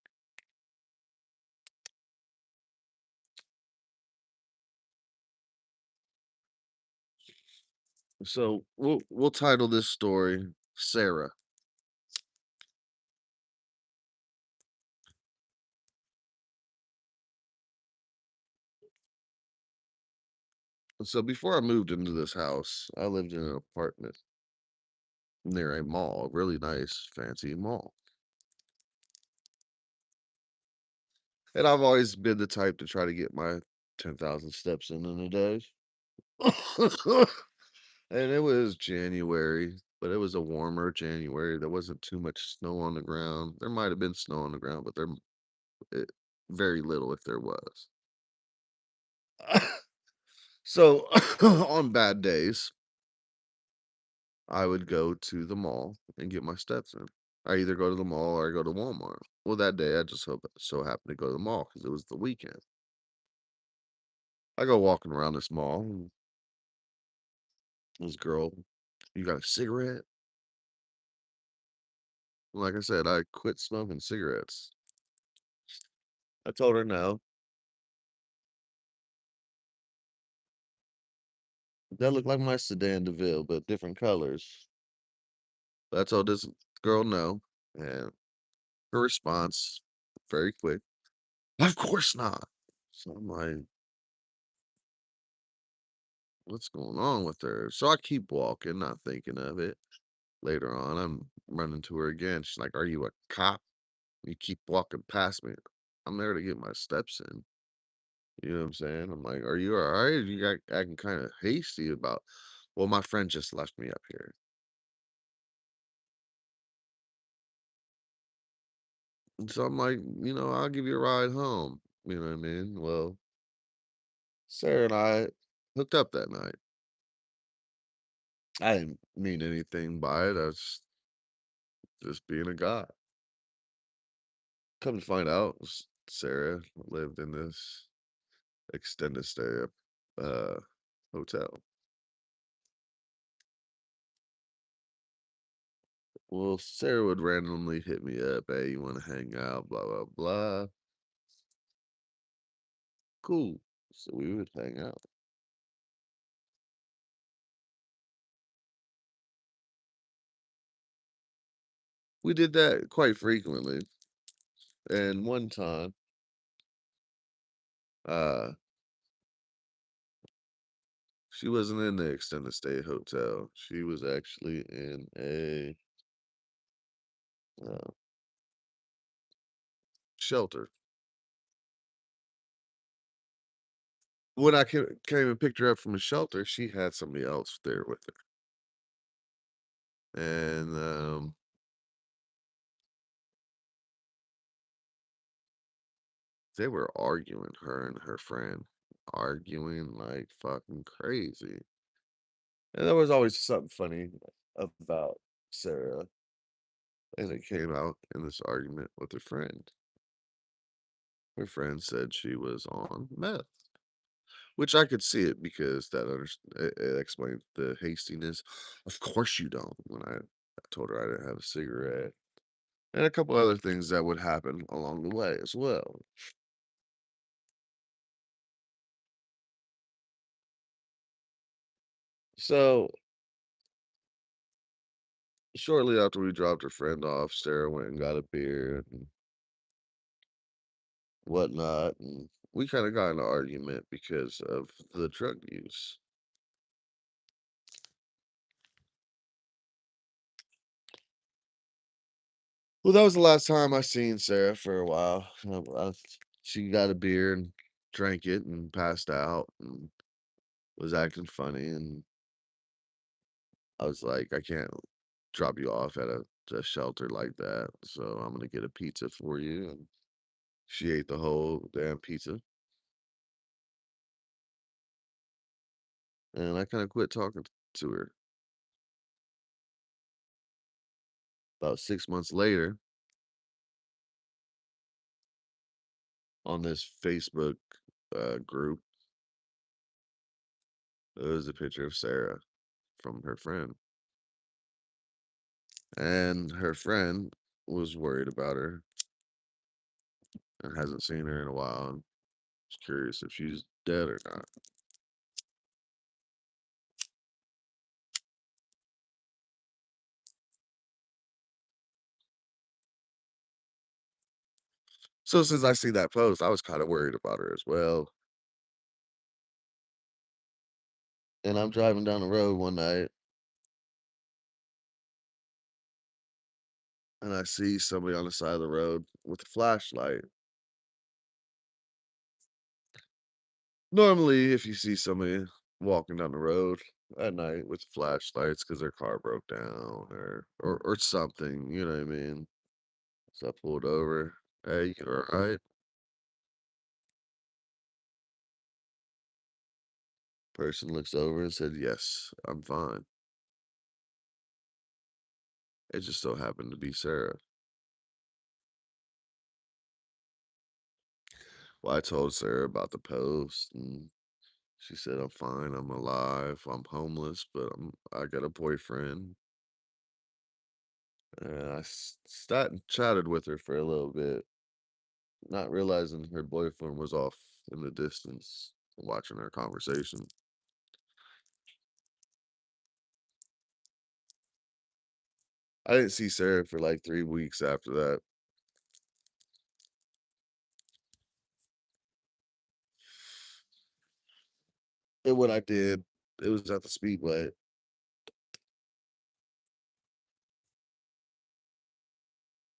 So we'll title this story Sarah. So before I moved into this house, I lived in an apartment near a mall, a really nice, fancy mall. And I've always been the type to try to get my 10,000 steps in a day. And it was January, but it was a warmer January. There wasn't too much snow on the ground. There might have been snow on the ground, but it, very little if there was. So on bad days, I would go to the mall and get my steps in. I either go to the mall or I go to Walmart. Well, that day I just so happened to go to the mall because it was the weekend. I go walking around this mall. And this girl, you got a cigarette? Like I said, I quit smoking cigarettes. I told her no. That looked like my sedan DeVille, but different colors. But I told this girl no, and her response, very quick, of course not. So I'm like, what's going on with her? So I keep walking, not thinking of it. Later on, I'm running to her again. She's like, are you a cop? You keep walking past me. I'm there to get my steps in. You know what I'm saying? I'm like, are you all right? You got acting kind of hasty about, well, my friend just left me up here. And so I'm like, I'll give you a ride home. You know what I mean? Well, Sarah and I hooked up that night. I didn't mean anything by it. I was just being a guy. Come to find out, Sarah lived in this extended stay uh, hotel. Well, Sarah would randomly hit me up. Hey, you want to hang out? Blah, blah, blah. Cool. So we would hang out. We did that quite frequently. And one time, uh, she wasn't in the extended stay hotel. She was actually in a uh, shelter. When I came and picked her up from the shelter, she had somebody else there with her. And they were arguing, her and her friend, arguing like fucking crazy. And there was always something funny about Sarah. and it came out in this argument with her friend. Her friend said she was on meth, which I could see it because it explained the hastiness. Of course you don't. When I told her I didn't have a cigarette, and a couple other things that would happen along the way as well. So shortly after we dropped her friend off, Sarah went and got a beer and whatnot, and we kind of got in an argument because of the drug use. Well, that was the last time I seen Sarah for a while. She got a beer and drank it and passed out and was acting funny, and I was like, "I can't drop you off at a shelter like that, so I'm gonna get a pizza for you." And she ate the whole damn pizza, and I kind of quit talking to her. About 6 months later, on this Facebook group, there was a picture of Sarah from her friend, and her friend was worried about her and hasn't seen her in a while. And was curious if she's dead or not. So since I see that post, I was kind of worried about her as well. And I'm driving down the road one night and I see somebody on the side of the road with a flashlight. Normally, if you see somebody walking down the road at night with flashlights because their car broke down or something, you know what I mean? So I pulled over. Hey, you all right? Person looks over and said, yes, I'm fine. It just so happened to be Sarah. Well, I told Sarah about the post, and she said, "I'm fine. I'm alive. I'm homeless, but I got a boyfriend." And sat and chatted with her for a little bit, not realizing her boyfriend was off in the distance, watching our conversation. I didn't see Sarah for like 3 weeks after that. And what I did, it was at the Speedway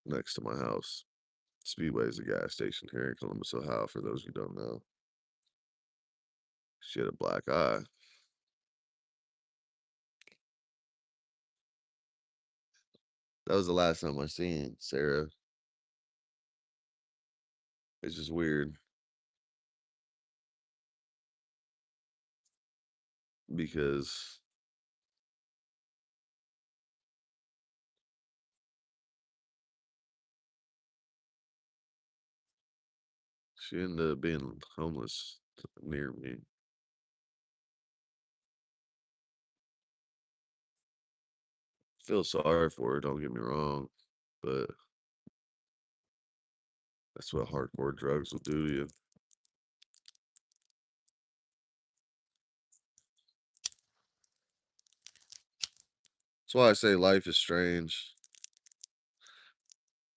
next to my house. Speedway is a gas station here in Columbus, Ohio, for those who don't know. She had a black eye. That was the last time I seen Sarah. It's just weird because she ended up being homeless near me. Feel sorry for her, don't get me wrong, but that's what hardcore drugs will do to you. That's why I say life is strange.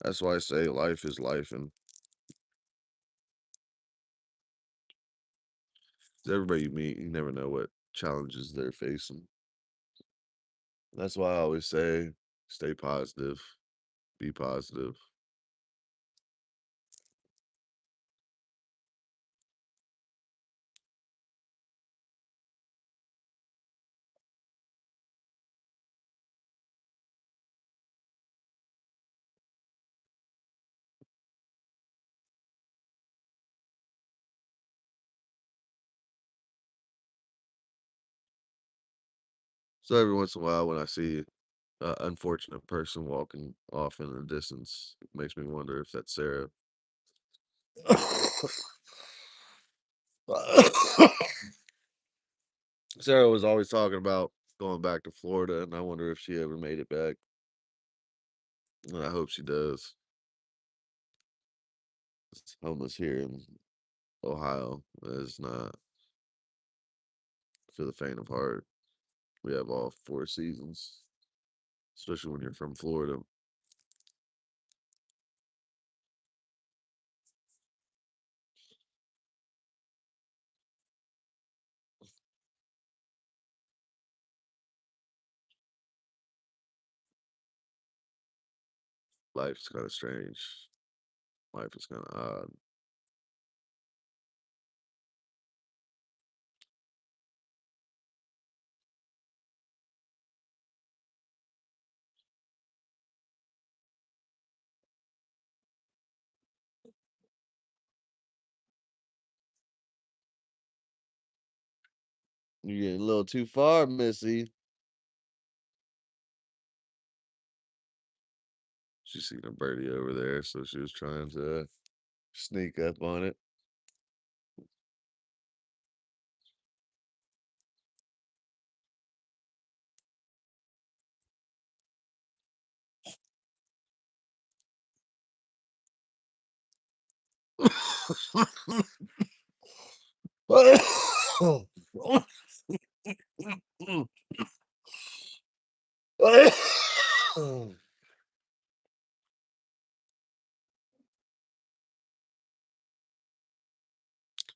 That's why I say life is life, and everybody you meet, you never know what challenges they're facing. That's why I always say stay positive, be positive. So every once in a while when I see unfortunate person walking off in the distance. It makes me wonder if that's Sarah. Sarah was always talking about going back to Florida, and I wonder if she ever made it back. And I hope she does. It's homeless here in Ohio is not for the faint of heart. We have all four seasons, especially when you're from Florida. Life's kind of strange. Life is kind of odd. You're getting a little too far, Missy. She seen a birdie over there, so she was trying to sneak up on it.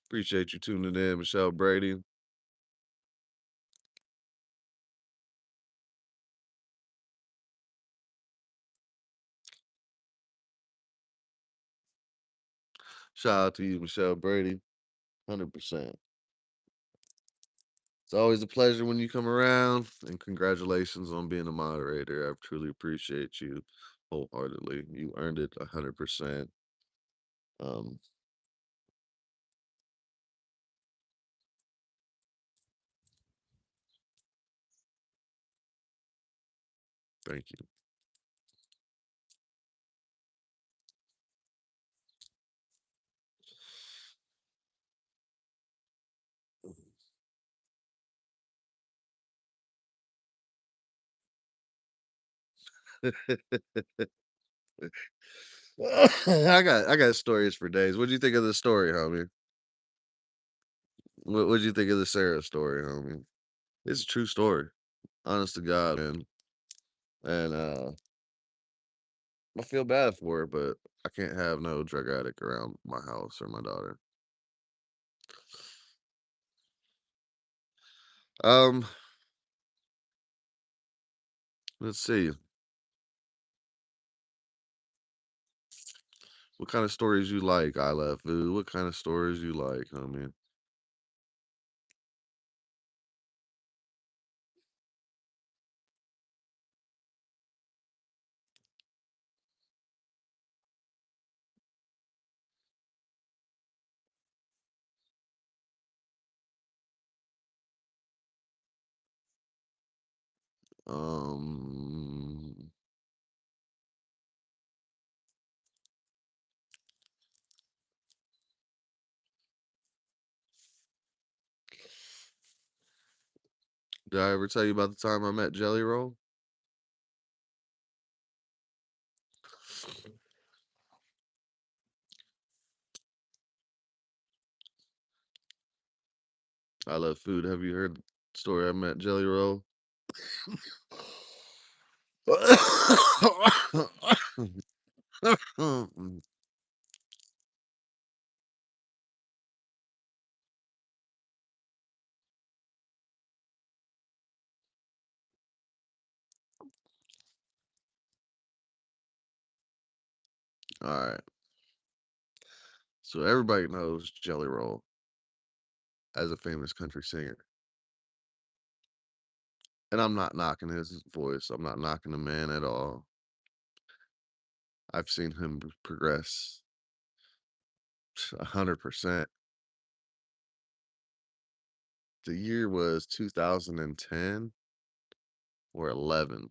Appreciate you tuning in, Michelle Brady. Shout out to you, Michelle Brady. 100%. It's always a pleasure when you come around, and congratulations on being a moderator. I truly appreciate you wholeheartedly. You earned it 100%. Um, thank you. I got stories for days. What'd you think of the story, homie? What'd you think of the Sarah story, homie? It's a true story. Honest to God, man. And I feel bad for her, but I can't have no drug addict around my house or my daughter. Um, let's see. What kind of stories you like? I love food. What kind of stories you like, homie? Um, did I ever tell you about the time I met Jelly Roll? I love food. Have you heard the story I met Jelly Roll? All right. So everybody knows Jelly Roll as a famous country singer. And I'm not knocking his voice. I'm not knocking the man at all. I've seen him progress 100%. The year was 2010 or 11.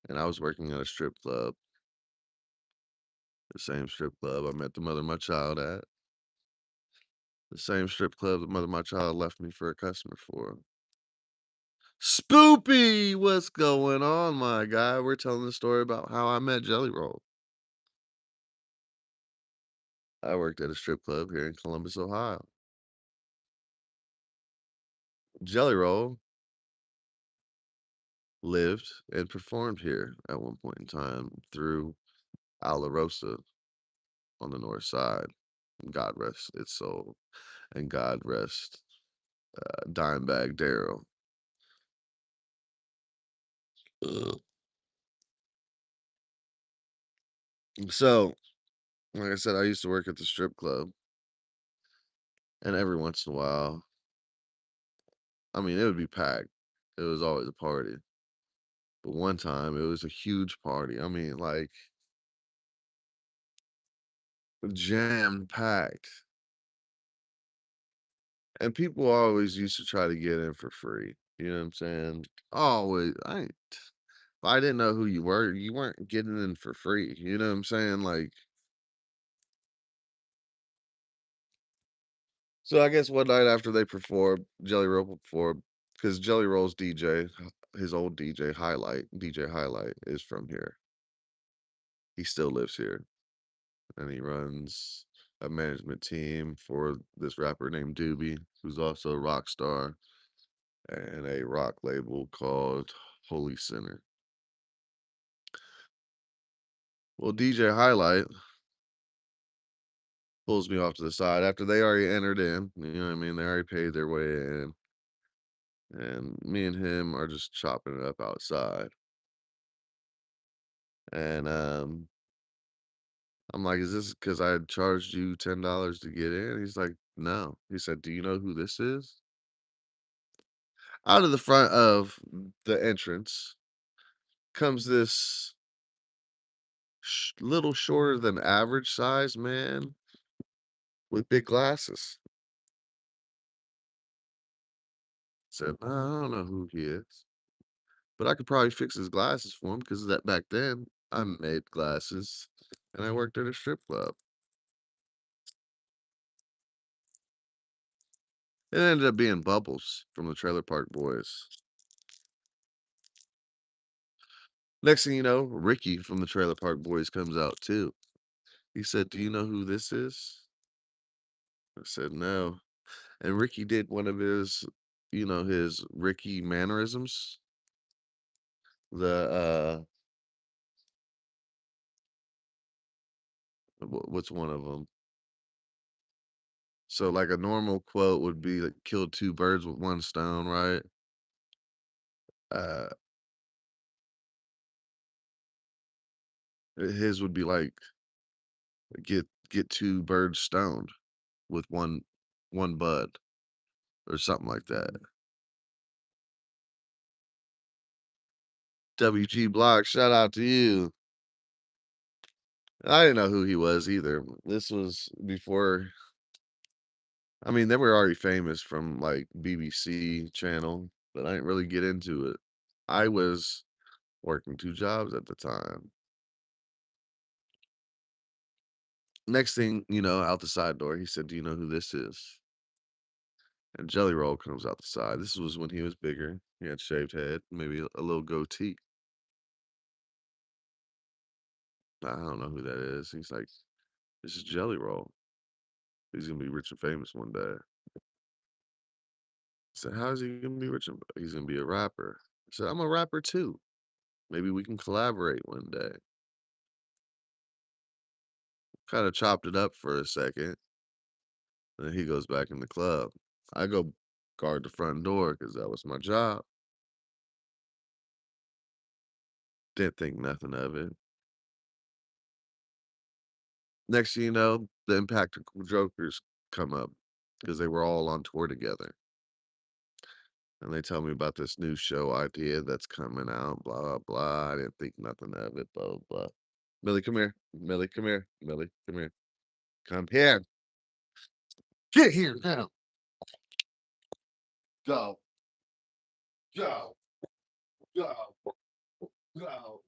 and I was working at a strip club, the same strip club I met the mother of my child at, the same strip club the mother of my child left me for a customer for. Spoopy, what's going on, my guy? We're telling the story about how I met Jelly Roll. I worked at a strip club here in Columbus, Ohio. Jelly Roll lived and performed here at one point in time through Alarosa on the north side. God rest its soul, and God rest Dimebag Darrell. Ugh. So, like I said, I used to work at the strip club, and every once in a while, I mean, it would be packed. It was always a party. But one time, it was a huge party. I mean, like jam packed. And people always used to try to get in for free. You know what I'm saying? Always. If I didn't know who you weren't getting in for free. You know what I'm saying? Like, so I guess one night after they performed, Jelly Roll performed, because Jelly Roll's DJ, his old DJ Highlight, is from here. He still lives here, and he runs a management team for this rapper named Doobie, who's also a rock star, and a rock label called Holy Sinner. Well, DJ Highlight pulls me off to the side after they already entered in. You know what I mean? They already paid their way in. And me and him are just chopping it up outside. And I'm like, is this because I had charged you $10 to get in? He's like, no. He said, do you know who this is? Out of the front of the entrance comes this little shorter than average size man with big glasses. Said, I don't know who he is, but I could probably fix his glasses for him because that back then I made glasses and I worked at a strip club. It ended up being Bubbles from the Trailer Park Boys. Next thing you know, Ricky from the Trailer Park Boys comes out too. He said, do you know who this is? I said, no. And Ricky did one of his, his Ricky mannerisms. The, what's one of them? So, like a normal quote would be like, kill two birds with one stone, right? Uh, his would be like, get two birds stoned with one bud or something like that. WG Block, shout out to you. I didn't know who he was either. This was before, I mean, they were already famous from like BBC channel, but I didn't really get into it. I was working two jobs at the time. Next thing you know, out the side door, he said, do you know who this is? And Jelly Roll comes out the side. This was when he was bigger. He had shaved head, maybe a little goatee. I don't know who that is. He's like, this is Jelly Roll. He's gonna be rich and famous one day. I said, how is he gonna be rich? He's gonna be a rapper. I said, I'm a rapper too. Maybe we can collaborate one day. Kind of chopped it up for a second. Then he goes back in the club. I go guard the front door because that was my job. Didn't think nothing of it. Next thing you know, the Impractical Jokers come up because they were all on tour together. And they tell me about this new show idea that's coming out, blah, blah, blah. I didn't think nothing of it, blah, blah, blah. Millie, come here. Millie, come here. Millie, come here. Come here. Get here now. Go. Go. Go. Go.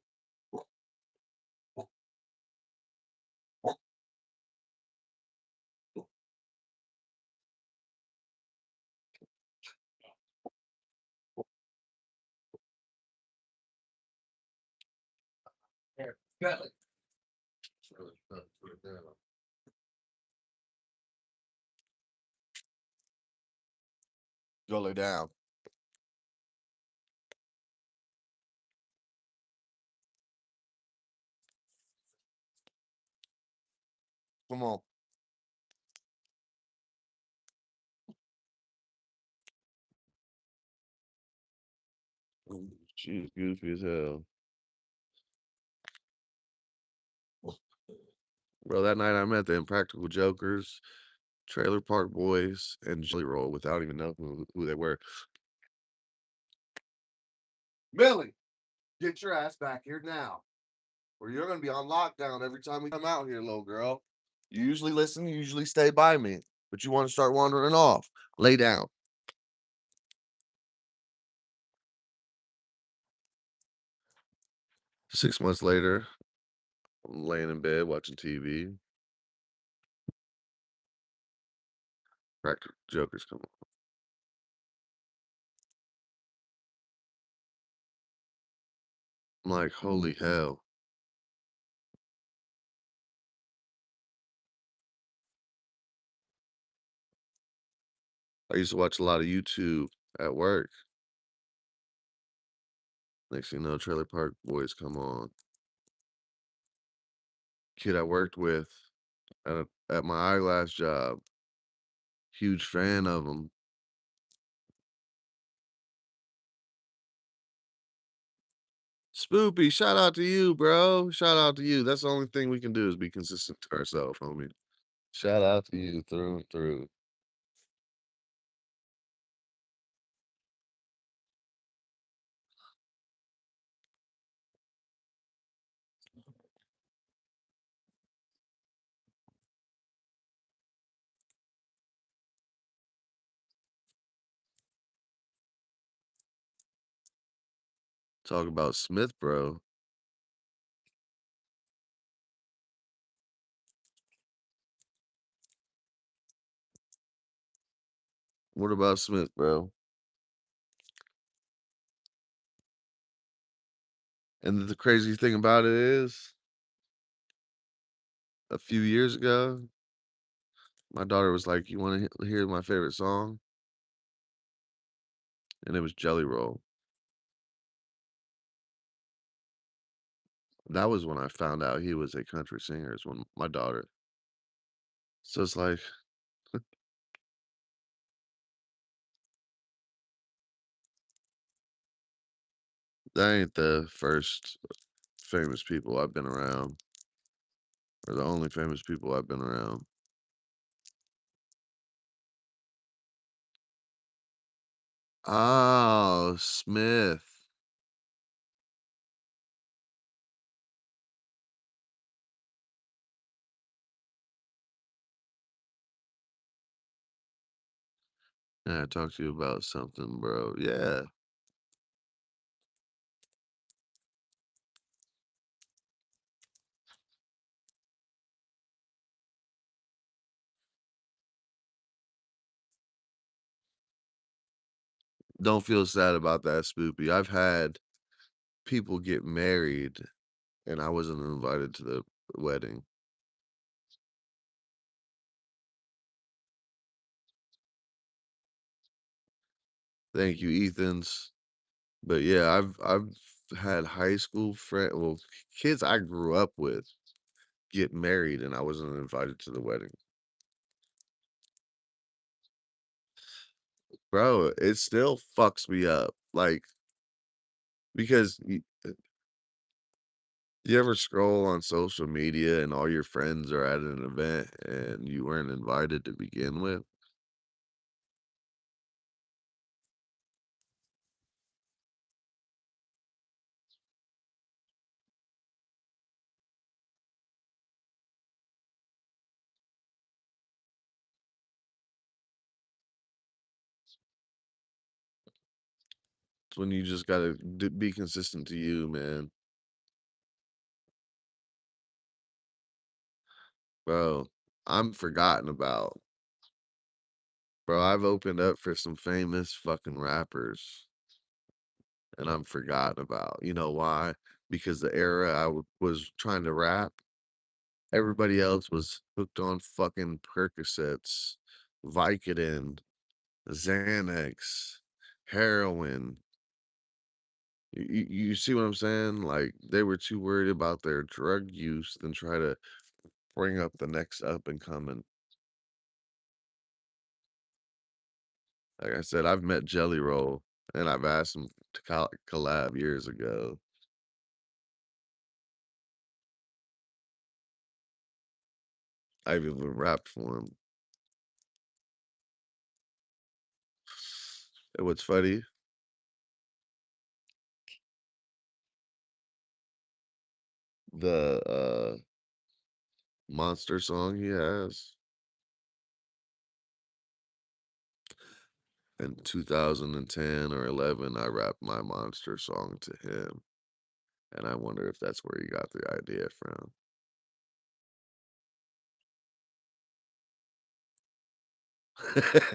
Here, Bentley. Go lay down. Come on. She's goofy as hell. Bro, that night I met the Impractical Jokers, Trailer Park Boys, and Jelly Roll without even knowing who they were. Millie, get your ass back here now, or you're gonna be on lockdown every time we come out here, little girl. You usually listen, you usually stay by me, but you want to start wandering off. Lay down. 6 months later, I'm laying in bed watching TV. Practical Jokers come on. I'm like, holy hell. I used to watch a lot of YouTube at work. Next thing you know, Trailer Park Boys come on. Kid I worked with at my eyeglass job, huge fan of them. Spoopy, shout out to you, bro. Shout out to you. That's the only thing we can do is be consistent to ourselves, homie. Shout out to you through and through. Talk about Smith, bro. What about Smith, bro? And the crazy thing about it is, a few years ago, my daughter was like, "You want to hear my favorite song?" And it was Jelly Roll. That was when I found out he was a country singer, is when my daughter. So it's like, that ain't the first famous people I've been around, or the only famous people I've been around. Oh, Smith. Yeah, I talked to you about something, bro. Yeah. Don't feel sad about that, Spoopy. I've had people get married and I wasn't invited to the wedding. Thank you, Ethans. But yeah, I've had high school kids I grew up with get married and I wasn't invited to the wedding. Bro, it still fucks me up. Like, because you ever scroll on social media and all your friends are at an event and you weren't invited to begin with? It's when you just gotta be consistent to you, man. Bro, I'm forgotten about. Bro, I've opened up for some famous fucking rappers and I'm forgotten about. You know why? because the era was trying to rap, everybody else was hooked on fucking Percocets, Vicodin, Xanax, heroin. You see what I'm saying? Like, they were too worried about their drug use than try to bring up the next up and coming. Like I said, I've met Jelly Roll, and I've asked him to collab years ago. I've even rapped for him. And what's funny, the Monster song he has in 2010 or 11, I rapped my Monster song to him, and I wonder if that's where he got the idea from.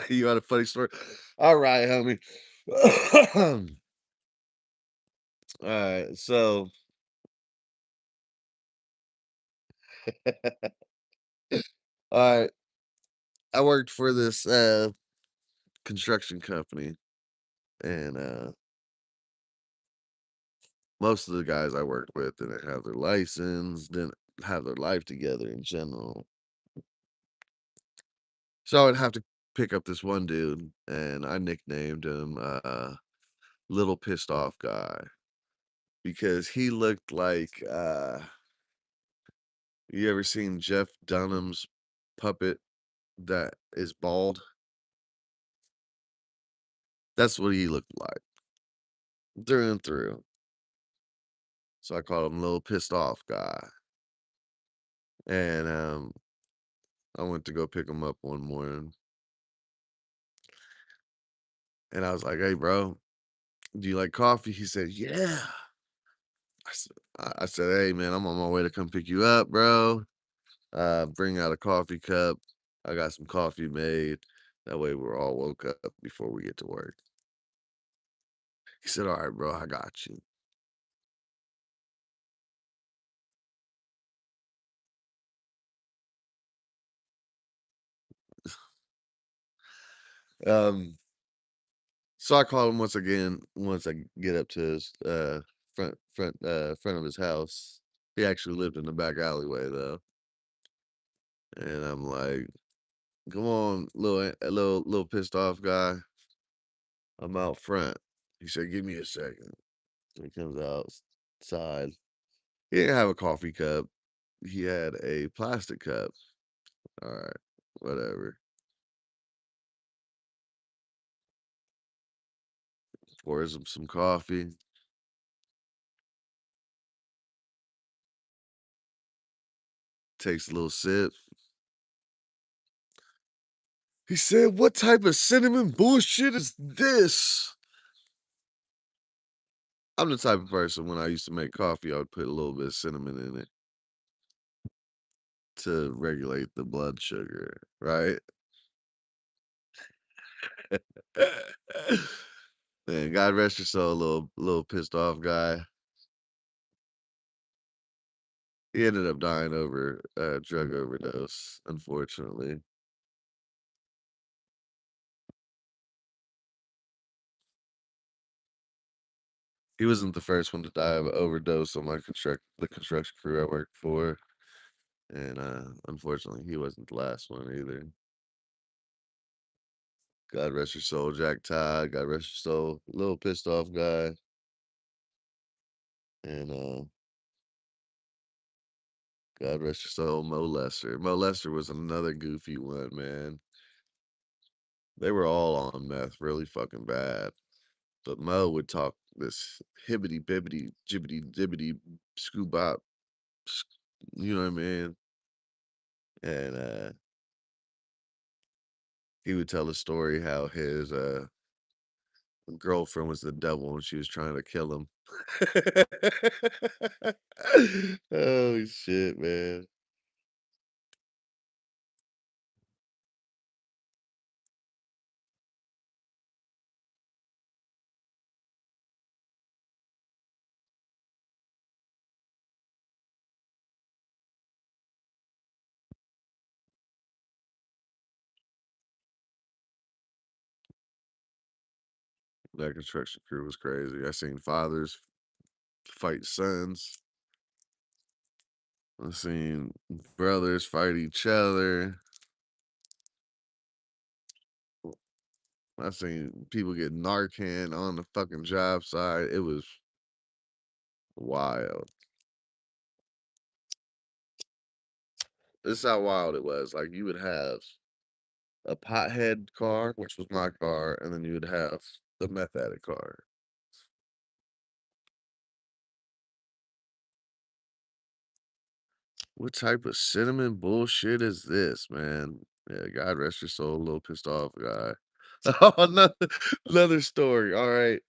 You got a funny story? All right, homie. Alright, so alright, I worked for this, construction company, and, most of the guys I worked with didn't have their license, didn't have their life together in general. So I would have to pick up this one dude, and I nicknamed him, Little Pissed Off Guy, because he looked like, you ever seen Jeff Dunham's puppet that is bald? That's what he looked like, through and through. So I called him Little Pissed Off Guy, and, I went to go pick him up one morning, and I was like, "Hey, bro, do you like coffee?" He said, "Yeah." I said, "Hey, man, I'm on my way to come pick you up, bro. Bring out a coffee cup. I got some coffee made. That way we're all woke up before we get to work." He said, "All right, bro, I got you." Um, so I called him once again once I get up to his front of his house. He actually lived in the back alleyway though. And I'm like, "Come on, little pissed off guy. I'm out front." He said, "Give me a second." He comes outside. He didn't have a coffee cup. He had a plastic cup. All right, whatever. Pours him some coffee, takes a little sip. He said, "What type of cinnamon bullshit is this?" I'm the type of person when I used to make coffee, I would put a little bit of cinnamon in it to regulate the blood sugar, right? Man, God rest your soul, little pissed off guy. He ended up dying over a drug overdose, unfortunately. He wasn't the first one to die of an overdose on the construction crew I worked for, and, unfortunately, he wasn't the last one either. God rest your soul, Jack Todd. God rest your soul, little pissed off guy, and, God rest your soul, Mo Lester. Mo Lester was another goofy one, man. They were all on meth really fucking bad, but Mo would talk this hibbity bibbity jibbity dibbity scoobop, s you know what I mean? And, he would tell a story how his, girlfriend was the devil and she was trying to kill him. Holy shit, man. That construction crew was crazy. I seen fathers fight sons. I seen brothers fight each other. I seen people get Narcan on the fucking job site. It was wild. This is how wild it was. Like you would have a pothead car, which was my car, and then you would have the meth addict car. What type of cinnamon bullshit is this, man? Yeah, God rest your soul, little pissed off guy. Oh, another story. All right.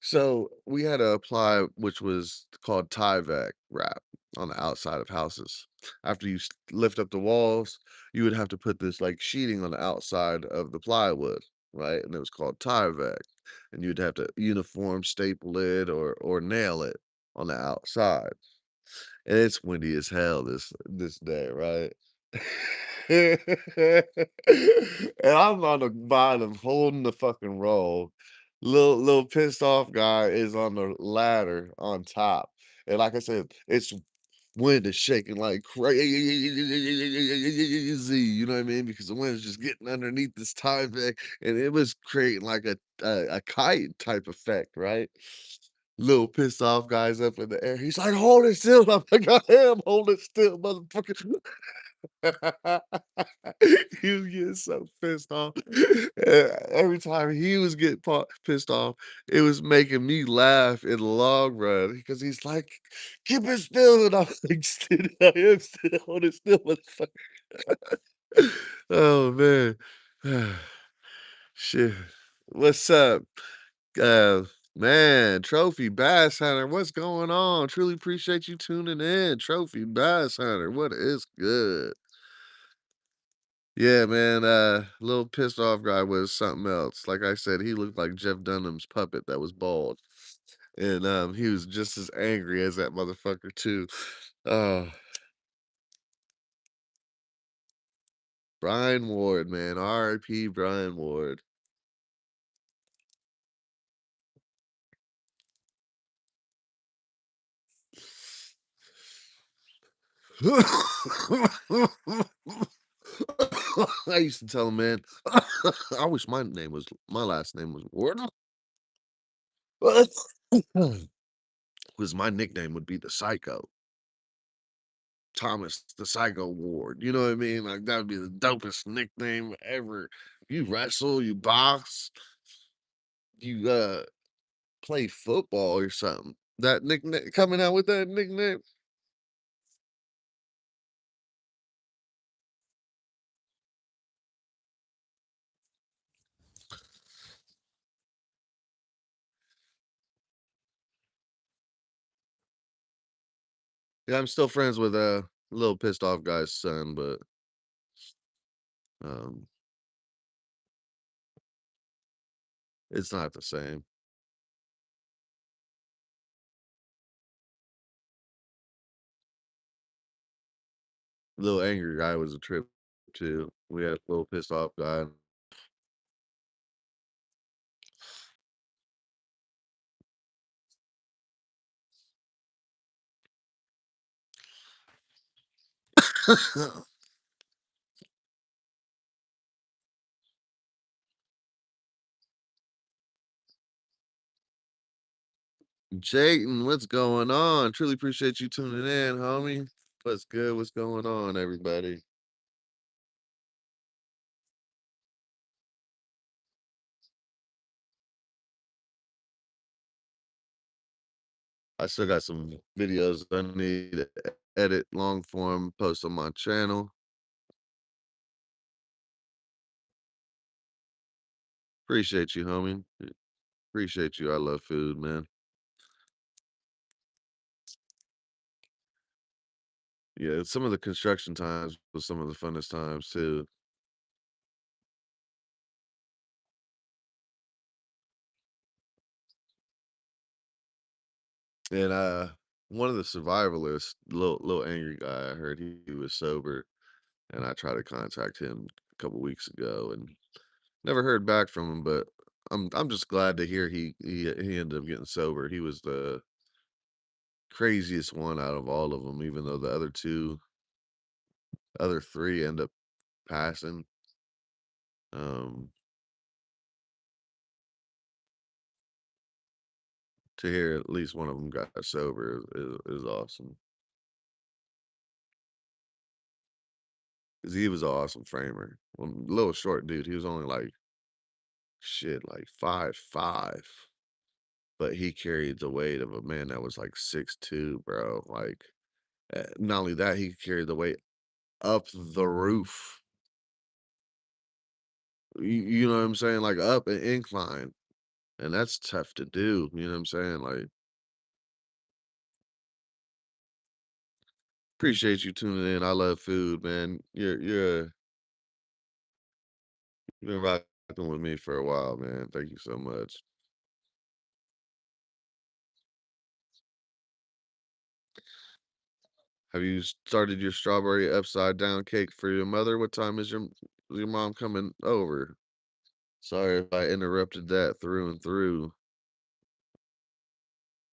So we had to apply, which was called Tyvek wrap on the outside of houses. After you lift up the walls, you would have to put this like sheeting on the outside of the plywood, right? And it was called Tyvek. And you'd have to uniform staple it or nail it on the outside. And it's windy as hell this day, right? And I'm on the bottom holding the fucking roll. Little pissed off guy is on the ladder on top. And like I said, it's wind is shaking like crazy. You know what I mean? Because the wind is just getting underneath this Tyvek, and it was creating like a kite type effect, right? Little pissed off guys up in the air. He's like, "Hold it still." I'm like, "I am holding still, motherfucker." He was getting so pissed off. Every time he was getting pissed off, it was making me laugh in the long run because he's like, "Keep it still," and I'm like, "Still, I am still holding still, motherfucker." Oh man, shit. What's up? Uh, man, Trophy Bass Hunter, what's going on? Truly appreciate you tuning in. Trophy Bass Hunter, what is good? Yeah, man, little pissed off guy was something else. Like I said, he looked like Jeff Dunham's puppet that was bald. And he was just as angry as that motherfucker too. Oh, Brian Ward, man. R.I.P. Brian Ward. I used to tell him, man, I wish my last name was Ward. Because my nickname would be the Psycho. Thomas the Psycho Ward. You know what I mean? Like that would be the dopest nickname ever. You wrestle, you box, you play football or something. That nickname coming out with that nickname. Yeah, I'm still friends with a little pissed off guy's son, but um it's not the same. Little angry guy was a trip too. We had a little pissed off guy. Jayden, what's going on? Truly appreciate you tuning in, homie. What's good? What's going on, everybody? I still got some videos I need to edit long form, post on my channel. Appreciate you, homie. Appreciate you. I love food, man. Yeah, some of the construction times was some of the funnest times too. And one of the survivalists, little angry guy, I heard he was sober, and I tried to contact him a couple weeks ago and never heard back from him, but I'm just glad to hear he ended up getting sober. He was the craziest one out of all of them, even though the other 3 end up passing. Um, to hear at least one of them got sober is awesome. 'Cause he was an awesome framer. Little short dude, he was only like, shit, like 5'5", but he carried the weight of a man that was like 6'2", bro. Like, not only that, he carried the weight up the roof. You know what I'm saying? Like, up an incline, and that's tough to do, you know what I'm saying? Like, appreciate you tuning in. I love food, man. You've been rocking with me for a while, man. Thank you so much. Have you started your strawberry upside down cake for your mother? What time is your mom coming over? Sorry if I interrupted that through and through.